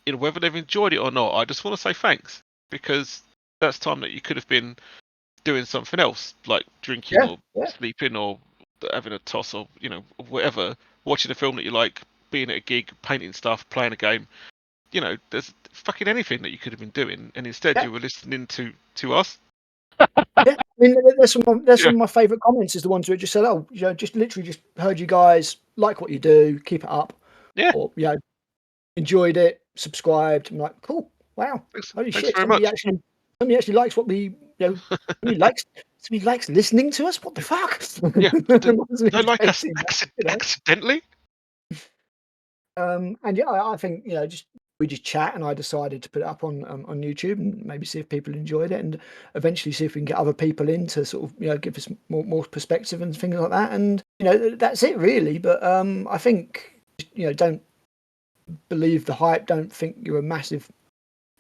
whether they've enjoyed it or not, I just want to say thanks, because that's time that you could have been doing something else, like drinking or sleeping or having a toss or whatever, watching a film that you like, being at a gig, painting stuff, playing a game. There's fucking anything that you could have been doing, and instead you were listening to us. Yeah, I mean, that's one Yeah. of my favourite comments is the ones who just said, "Oh, just literally just heard you guys, like what you do, keep it up." Yeah. Or enjoyed it, subscribed. I'm like, cool, wow, holy Thanks shit! very much. Somebody actually likes what we, somebody likes listening to us. What the fuck? Yeah. Wasn't They like us expecting that, accidentally. And I think we just chat, and I decided to put it up on YouTube and maybe see if people enjoyed it, and eventually see if we can get other people in to sort of give us more perspective and things like that. And that's it really. But I think don't believe the hype. Don't think you're a massive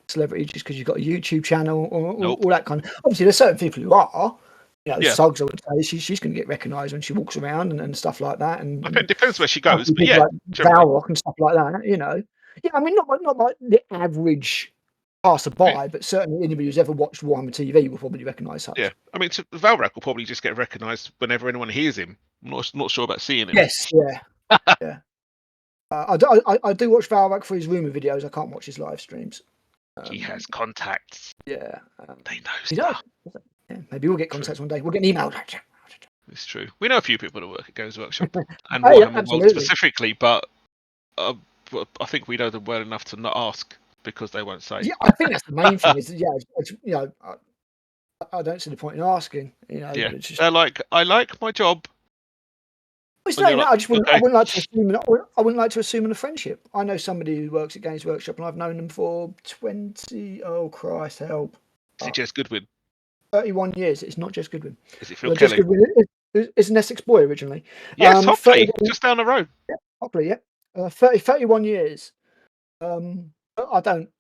celebrity just because you've got a YouTube channel or Nope. all that kind of. Obviously, there's certain people who are. Yeah. Suggs, I would say, she's going to get recognised when she walks around and stuff like that. And I think it depends where she goes, but yeah, like Valrock and stuff like that. Yeah, I mean, not like the average passerby, but certainly anybody who's ever watched Warhammer TV will probably recognise such. Yeah, I mean, Valrak will probably just get recognised whenever anyone hears him. I'm not sure about seeing him. Yes, yeah. I do watch Valrock for his rumour videos. I can't watch his live streams. He has contacts. Yeah, they know stuff. Yeah, maybe we'll get contacts one day. We'll get an email. It's true. We know a few people that work at Games Workshop and Oh, yeah, Warhammer World absolutely. specifically, but I think we know them well enough to not ask because they won't say. Yeah, I think that's the main thing. Is I don't see the point in asking. Yeah, it's just, they're like, I like my job. it's And not, you're I just wouldn't, I okay. wouldn't like to assume. I wouldn't like to assume a friendship. I know somebody who works at Games Workshop, and I've known them for 20. Oh Christ, help! Is it Jess Goodwin? 31 years. It's not Jess Goodwin. Is it Phil Jess Kelly? Goodwin is an Essex boy originally. Yes, Hockley, just down the road. Yeah, Hockley, yeah. 31 years. I don't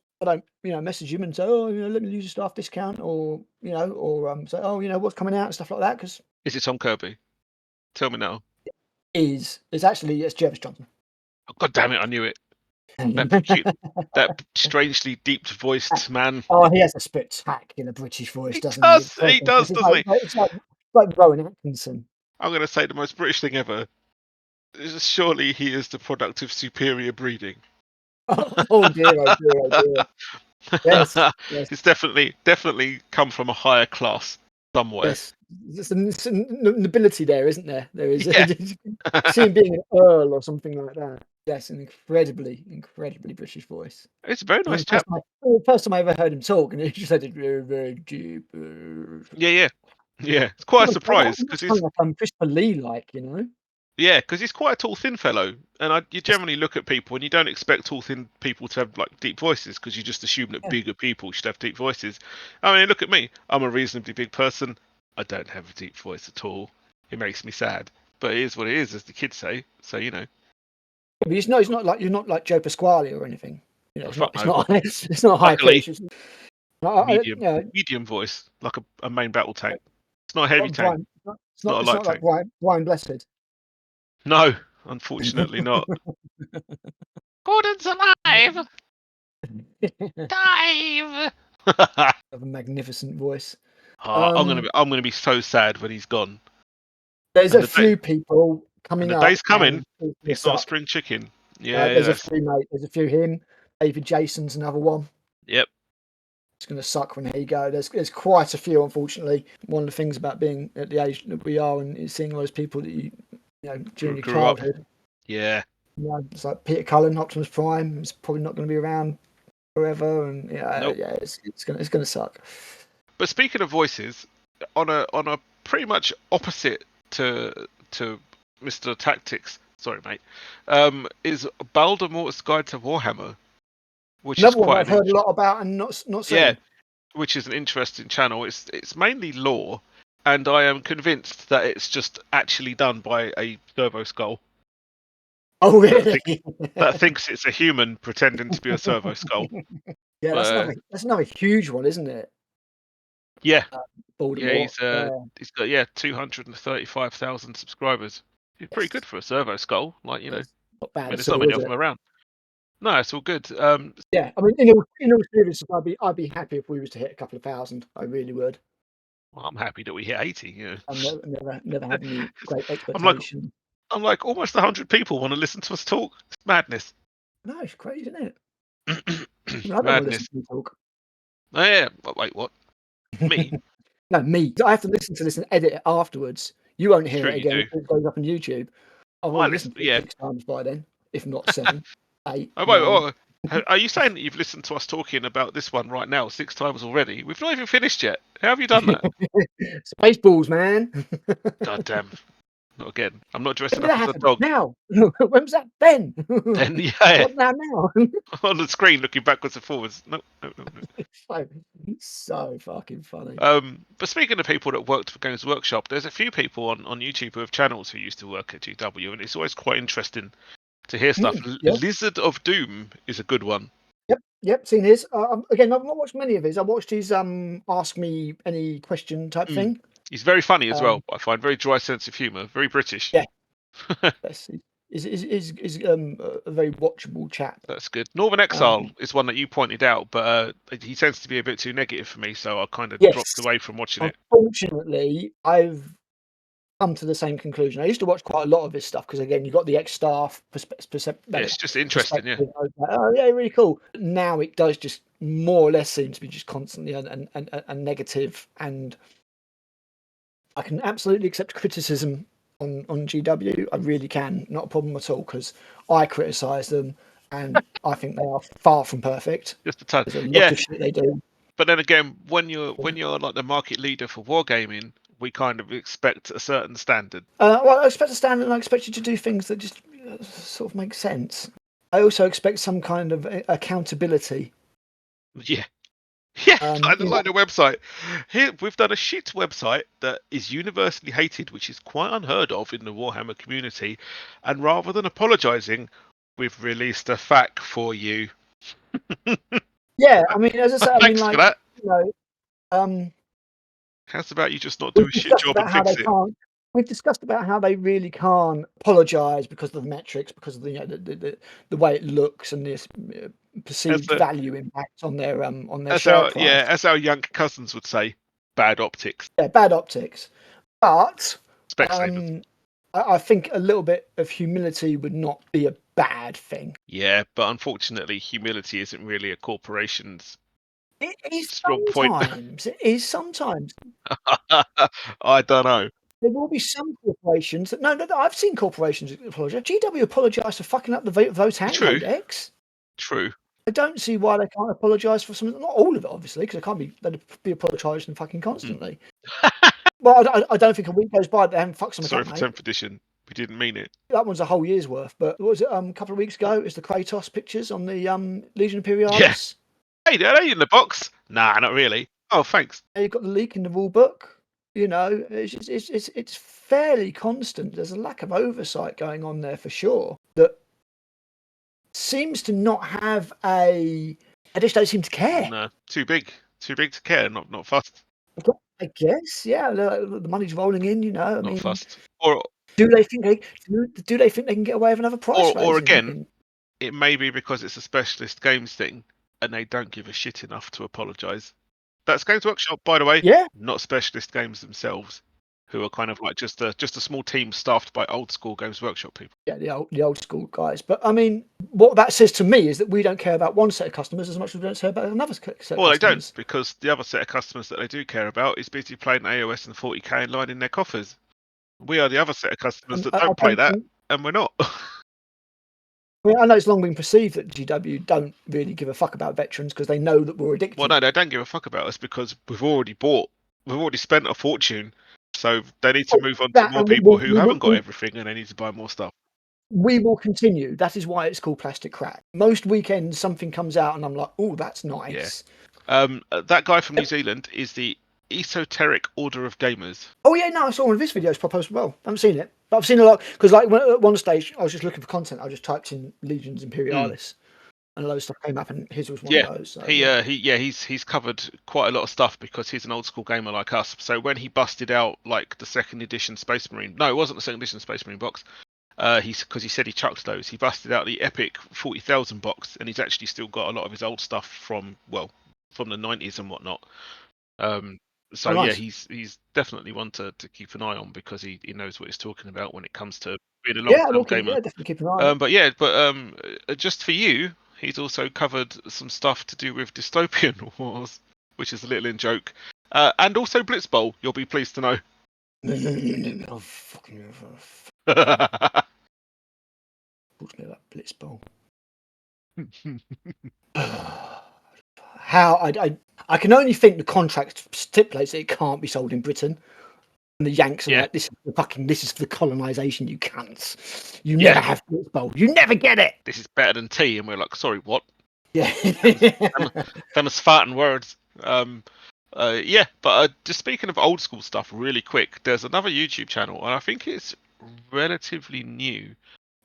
message him and say, oh, let me use a staff discount, or say, oh, what's coming out and stuff like that. Because Is it Tom Kirby? Tell me now. it's Jervis Johnson. Oh, God damn it! I knew it. That strangely deep-voiced man. Oh, he has a spectacular British voice, doesn't he? He does, doesn't he? It's like Rowan Atkinson. I'm going to say the most British thing ever. Surely he is the product of superior breeding. Oh dear, oh dear, oh dear. Yes. It's definitely come from a higher class somewhere. Yes, there's some nobility there, isn't there? There is. Yeah. See him being an earl or something like that. Yes, an incredibly British voice. It's a very nice chap. First time I ever heard him talk, and he just said it very, very deep. Yeah. It's quite a surprise because he's like Christopher Lee, Yeah, because he's quite a tall, thin fellow, and you generally look at people and you don't expect tall, thin people to have like deep voices because you just assume that bigger people should have deep voices. I mean, look at me; I'm a reasonably big person. I don't have a deep voice at all. It makes me sad, but it is what it is, as the kids say. So But he's not like you're not like Joe Pasquale or anything. It's not high Luckily, pitch. medium voice, like a main battle tank. It's not a heavy tank. It's not like Brian Blessed. No, unfortunately not. Gordon's alive! Dive! Have a magnificent voice. I'm gonna be so sad when he's gone. There's a few people coming and up. The day's coming. He's not a spring chicken. Yeah, there's a few, mate. There's a few. Him, David Jason's another one. Yep. It's going to suck when he go. There's quite a few, unfortunately. One of the things about being at the age that we are and seeing all those people that you during your childhood. Up. Yeah. It's like Peter Cullen, Optimus Prime. It's probably not going to be around forever, and it's going to suck. But speaking of voices, on a pretty much opposite to Mr. Tactics, sorry mate, is Baldemort's Guide to Warhammer, which Another is one quite I've heard a lot about and not yeah, seen. which is an interesting channel. It's mainly lore, and I am convinced that it's just actually done by a servo skull Oh, really? that thinks it's a human pretending to be a servo skull. Yeah, that's another huge one, isn't it? Yeah, Baltimore. he's got 235,000 subscribers. He's pretty good for a servo skull, like It's not I bad mean, at there's not all, many is of it? them around. No, it's all good. Yeah, I mean, in all seriousness, I'd be happy if we was to hit a couple of thousand. I really would. Well, I'm happy that we hit 80. I've never had any great I'm like expectation. almost 100 people want to listen to us talk. It's madness. No, it's crazy, isn't it? I don't want to listen Madness. to you talk. Oh, yeah. Wait, what? Me? No, me. I have to listen to this and edit it afterwards. You won't hear True, it you again do. if it goes up on YouTube. I've Well, already listened to it 6 times by then, if not 7, 8, Oh, 9. are you saying that you've listened to us talking about this one right now 6 times already? We've not even finished yet. How have you done that? Spaceballs, man. God damn. Not again. I'm not When dressing did up that as a happen? dog. Now. When was that? Then. Then, yeah, What now? on the screen looking backwards and forwards. No. It's so fucking funny. But speaking of people that worked for Games Workshop, there's a few people on YouTube who have channels who used to work at GW, and it's always quite interesting to hear stuff. Yeah. Lizard of Doom is a good one. Yep, seen his. Again, I've not watched many of his. I watched his ask me any question type thing. He's very funny as well. I find very dry sense of humour, very British. Yeah. Yes, is a very watchable chap. That's good. Northern Exile is one that you pointed out, but he tends to be a bit too negative for me, so I kind of dropped away from watching it. Unfortunately, I've come to the same conclusion. I used to watch quite a lot of his stuff because, again, you got the ex-staff It's just interesting, yeah. Oh, yeah, really cool. Now it does just more or less seem to be just constantly and negative, and I can absolutely accept criticism on GW. I really can, not a problem at all, because I criticise them, and I think they are far from perfect. Just a ton. There's a lot of shit they do. But then again, when you're like the market leader for wargaming, we kind of expect a certain standard. Well, I expect a standard, and I expect you to do things that just sort of make sense. I also expect some kind of accountability. Yeah. Like the website. Here we've done a shit website that is universally hated, which is quite unheard of in the Warhammer community. And rather than apologising, we've released a FAQ for you. Yeah, I mean, as I said, Thanks for that. How's about you just not do a shit job and fix it? We've discussed about how they really can't apologise because of the metrics, because of the way it looks and this perceived value impact on their share price. Yeah, as our young cousins would say, bad optics. Yeah, bad optics. But Specsavers. I think a little bit of humility would not be a bad thing. Yeah, but unfortunately, humility isn't really a corporation's It is strong sometimes. It is sometimes. I don't know. There will be some corporations that no, I've seen corporations apologise. GW apologised for fucking up the Votank Codex. True. I don't see why they can't apologise for something. Not all of it, obviously, because they'd be apologising fucking constantly. Well, I don't think a week goes by that they haven't fucked something up. Sorry for 10th edition. We didn't mean it. That one's a whole year's worth. But what was it? A couple of weeks ago, is the Kratos pictures on the Legion Imperialis. Yeah. Hey, are they in the box? Nah, not really. Oh, thanks. You've got the leak in the rule book. You know, it's fairly constant. There's a lack of oversight going on there for sure. That seems to not have a. I just don't seem to care. No, too big to care. Not fussed. I guess, yeah. The money's rolling in. You know, Not fussed. Or do they think they can get away with another price raise? Or again, it may be because it's a specialist games thing, and they don't give a shit enough to apologise. That's Games Workshop, by the way. Yeah. Not specialist games themselves, who are kind of like just a small team staffed by old school Games Workshop people. Yeah, the old school guys. But I mean, what that says to me is that we don't care about one set of customers as much as we don't care about another set of customers. Well, they don't, because the other set of customers that they do care about is busy playing AOS and 40k and lining their coffers. We are the other set of customers that don't play that, and we're not. I know it's long been perceived that GW don't really give a fuck about veterans because they know that we're addicted. Well, no, they don't give a fuck about us because we've already spent a fortune So they need to move on to That, more and people who haven't got everything, and they need to buy more stuff. we will continue. That is why it's called Plastic Crack. Most weekends something comes out and I'm like, oh, that's nice. That guy from New Zealand is the Esoteric Order of Gamers. Oh yeah, no, I saw one of his videos pop as well. I haven't seen it, but I've seen a lot because like at one stage I was just looking for content. I just typed in Legions Imperialis, and a load of stuff came up, and his was one of those. So, He's covered quite a lot of stuff because he's an old school gamer like us. So when he busted out like the second edition Space Marine, no, it wasn't the second edition Space Marine box. Because he said he chucked those. He busted out the epic 40,000 box, and he's actually still got a lot of his old stuff from the 90s and whatnot. So nice. he's definitely one to keep an eye on because he knows what he's talking about when it comes to being a long-term gamer. Yeah, definitely keep an eye on. But just for you, he's also covered some stuff to do with dystopian wars, which is a little in joke, and also Blitz Bowl. You'll be pleased to know. Oh, fucking talk to me about Blitz Bowl. How I can only think the contract stipulates that it can't be sold in Britain. And the Yanks are like, this is for colonisation, you cunts. You never have Blitz Bowl. You never get it. This is better than tea, and we're like, sorry, what? Yeah. Famous farting words. But just speaking of old school stuff, really quick, there's another YouTube channel, and I think it's relatively new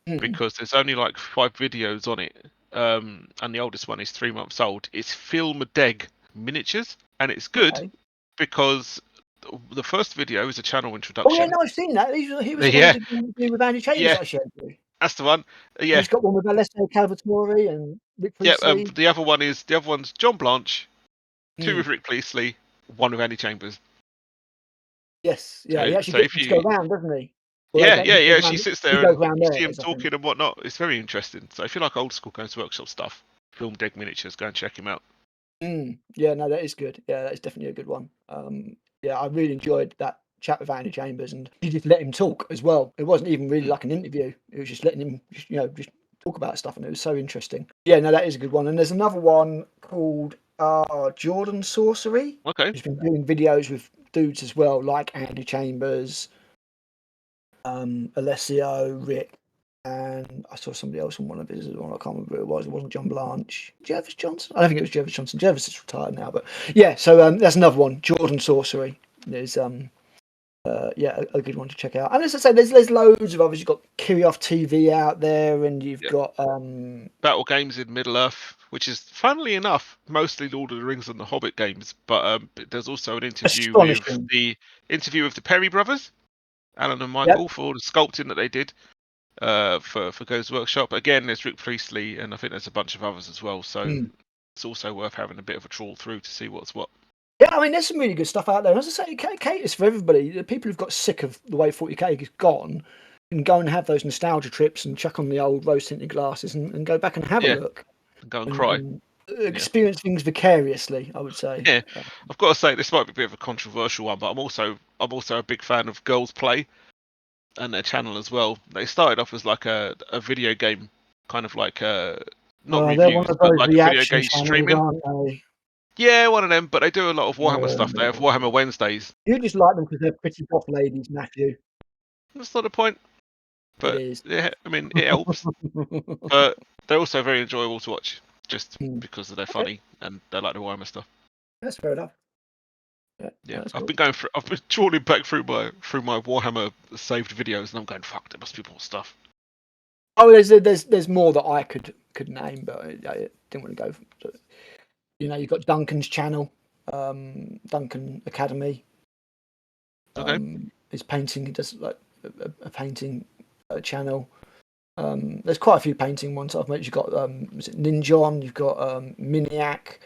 because there's only like 5 videos on it. And the oldest one is 3 months old. It's Film Deg Miniatures, and it's good because the first video is a channel introduction. Oh yeah, no, I've seen that. He was the one to do with Andy Chambers that I shared with you. That's the one. Yeah. He's got one with Alessio Calvatore and Rick Priestley. The other one's John Blanche, 2 with Rick Priestley, 1 with Andy Chambers. Yes, yeah, he actually gets to go around, doesn't he? She sits there and you see him talking and whatnot. It's very interesting. So if you like old school Games Workshop stuff, Film Deg Miniatures, go and check him out. Yeah, no, that is good. Yeah, that is definitely a good one. I really enjoyed that chat with Andy Chambers, and he just let him talk as well. It wasn't even really like an interview. It was just letting him, just talk about stuff, and it was so interesting. Yeah, no, that is a good one. And there's another one called Jordan Sorcery. Okay. He's been doing videos with dudes as well, like Andy Chambers, Alessio, Rick, and I saw somebody else on one of his. I can't remember who it was. It wasn't John Blanche. Jervis Johnson. I don't think it was Jervis Johnson. Jervis is retired now, but yeah. So that's another one. Jordan Sorcery. There's a good one to check out. And as I say, there's loads of others. You've got Kirioth TV out there, and you've got Battle Games in Middle Earth, which is, funnily enough, mostly Lord of the Rings and the Hobbit games. But there's also an interview with the Perry brothers, Alan and Michael, for the sculpting that they did for Games Workshop. Again, there's Rick Priestley, and I think there's a bunch of others as well. So it's also worth having a bit of a trawl through to see what's what. Yeah, I mean, there's some really good stuff out there. And as I say, it caters for everybody. The people who've got sick of the way 40k is gone can go and have those nostalgia trips and chuck on the old rose-tinted glasses and go back and have a look. And go and cry. And experience things vicariously, I would say. Yeah, I've got to say, this might be a bit of a controversial one, but I'm also a big fan of Girls Play and their channel as well. They started off as like a video game, kind of like reviews, but like a video game streaming. Aren't they? Yeah, one of them, but they do a lot of Warhammer stuff. They have Warhammer Wednesdays. You just like them because they're pretty buff ladies, Matthew. That's not the point. But it is. Yeah, I mean, it helps. But they're also very enjoyable to watch, just because they're funny and they like the Warhammer stuff. That's fair enough. Yeah, I've been trawling back through my Warhammer saved videos, and I'm going, fuck, there must be more stuff. Oh, there's more that I could name, but I didn't want to go. You've got Duncan's channel, Duncan Academy. Okay. His painting, he does like a painting channel. There's quite a few painting ones I've made. You've got was it Ninjon? You've got Miniac.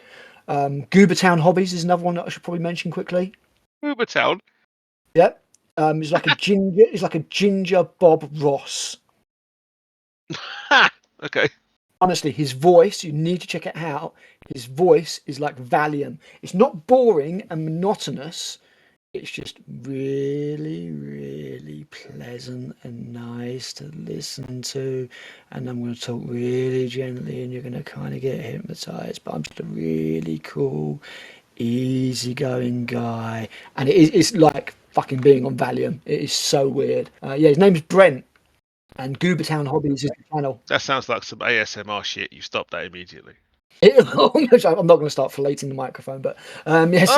Goobertown Hobbies is another one that I should probably mention quickly. Goobertown. Yep. He's like a ginger. He's like a ginger Bob Ross. Okay. Honestly, his voice, you need to check it out. His voice is like Valium. It's not boring and monotonous. It's just really, really pleasant and nice to listen to. And I'm going to talk really gently and you're going to kind of get hypnotized. But I'm just a really cool, easygoing guy. And it's like fucking being on Valium. It is so weird. Yeah, his name's Brent, and Goobertown Hobbies is the channel. That sounds like some ASMR shit. You stop that immediately. I'm not going to start filleting the microphone, but yes,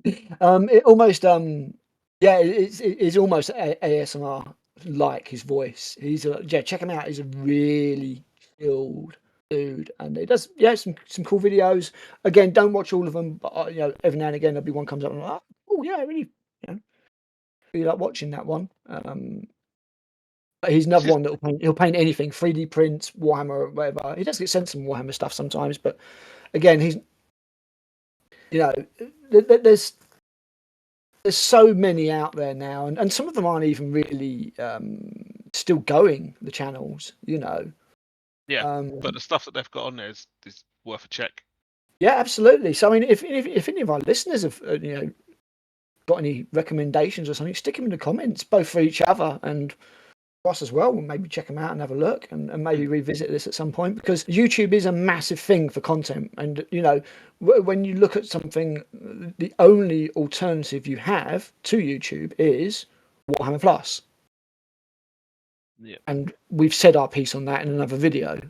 it almost yeah, it's almost ASMR like his voice. He's check him out. He's a really chilled dude, and it does some cool videos. Again, don't watch all of them, but every now and again there'll be one comes up and I'm like, oh yeah, I really really like watching that one. But he's another one that he'll paint anything, 3D prints, Warhammer, whatever. He does get sent some Warhammer stuff sometimes, but again, he's there's so many out there now, and some of them aren't even really still going. The channels, Yeah, but the stuff that they've got on there is worth a check. Yeah, absolutely. So I mean, if any of our listeners have got any recommendations or something, stick them in the comments, both for each other and for us as well. We'll maybe check them out and have a look, and maybe revisit this at some point, because YouTube is a massive thing for content. And when you look at something, the only alternative you have to YouTube is Warhammer Plus. Yeah. And we've said our piece on that in another video.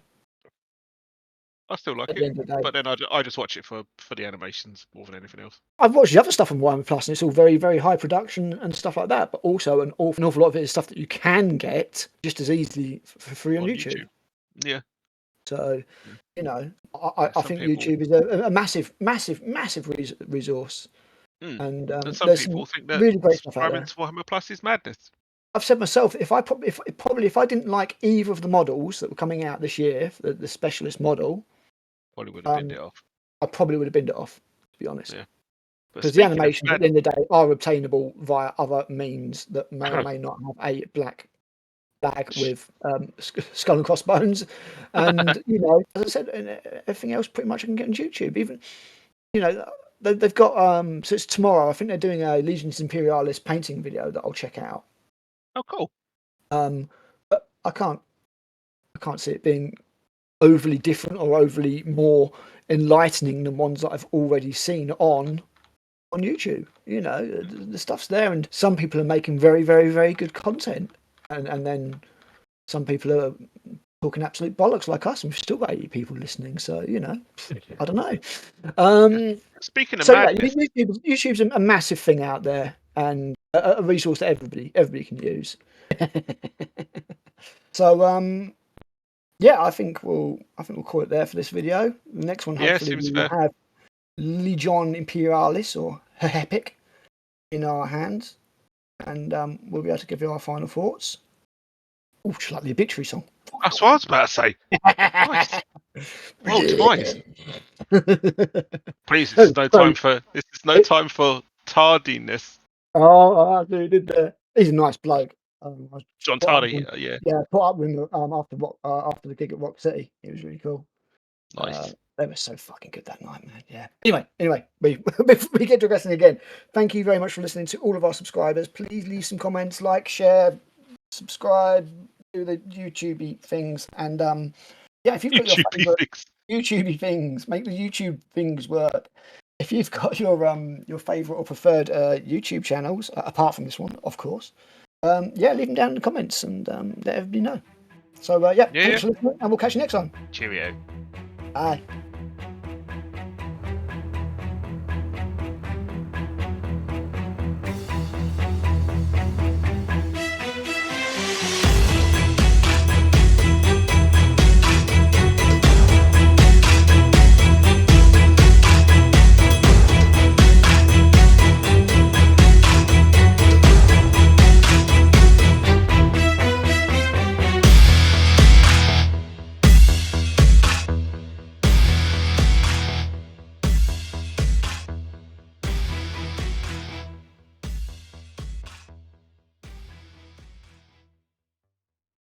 I still like At the it, end of the day. but then I just watch it for the animations more than anything else. I've watched the other stuff on Warhammer Plus, and it's all very, very high production and stuff like that. But also an awful lot of it is stuff that you can get just as easily for free on YouTube. Yeah. So, I think YouTube is a massive, massive, massive resource. And some people think that really great stuff out there. Warhammer Plus is madness. I've said myself, if I didn't like either of the models that were coming out this year, the specialist model, probably would have binned it off. I probably would have binned it off, to be honest. Yeah. Because the animations at the end of the day are obtainable via other means that may or may not have a black bag with skull and crossbones. And, as I said, everything else pretty much I can get on YouTube. Even, they've got, so it's tomorrow, I think they're doing a Legions Imperialis painting video that I'll check out. Oh, cool. But I can't see it being overly different or overly more enlightening than ones that I've already seen on YouTube. The stuff's there, and some people are making very, very, very good content, and then some people are talking absolute bollocks like us, and we've still got 80 people listening. So I don't know. Speaking of madness, YouTube's a massive thing out there, and a resource that everybody can use. So yeah, I think we'll call it there for this video. The next one, hopefully, we will have Legions Imperialis or Epic in our hands, and we'll be able to give you our final thoughts. Oh, just like the obituary song. That's what I was about to say. Nice. Well, twice. Please, this is no time for tardiness. Oh, dude, he's a nice bloke. John Tardy, yeah. Yeah, put up with him after the gig at Rock City. It was really cool. Nice. They were so fucking good that night, man. Yeah. Anyway, we get digressing again. Thank you very much for listening to all of our subscribers. Please leave some comments, like, share, subscribe, do the YouTube things, and if you've got your favorite YouTube things, make the YouTube things work. If you've got your favorite or preferred YouTube channels, apart from this one, of course, leave them down in the comments and let everybody know. So thanks for listening, and we'll catch you next time. Cheerio. Bye.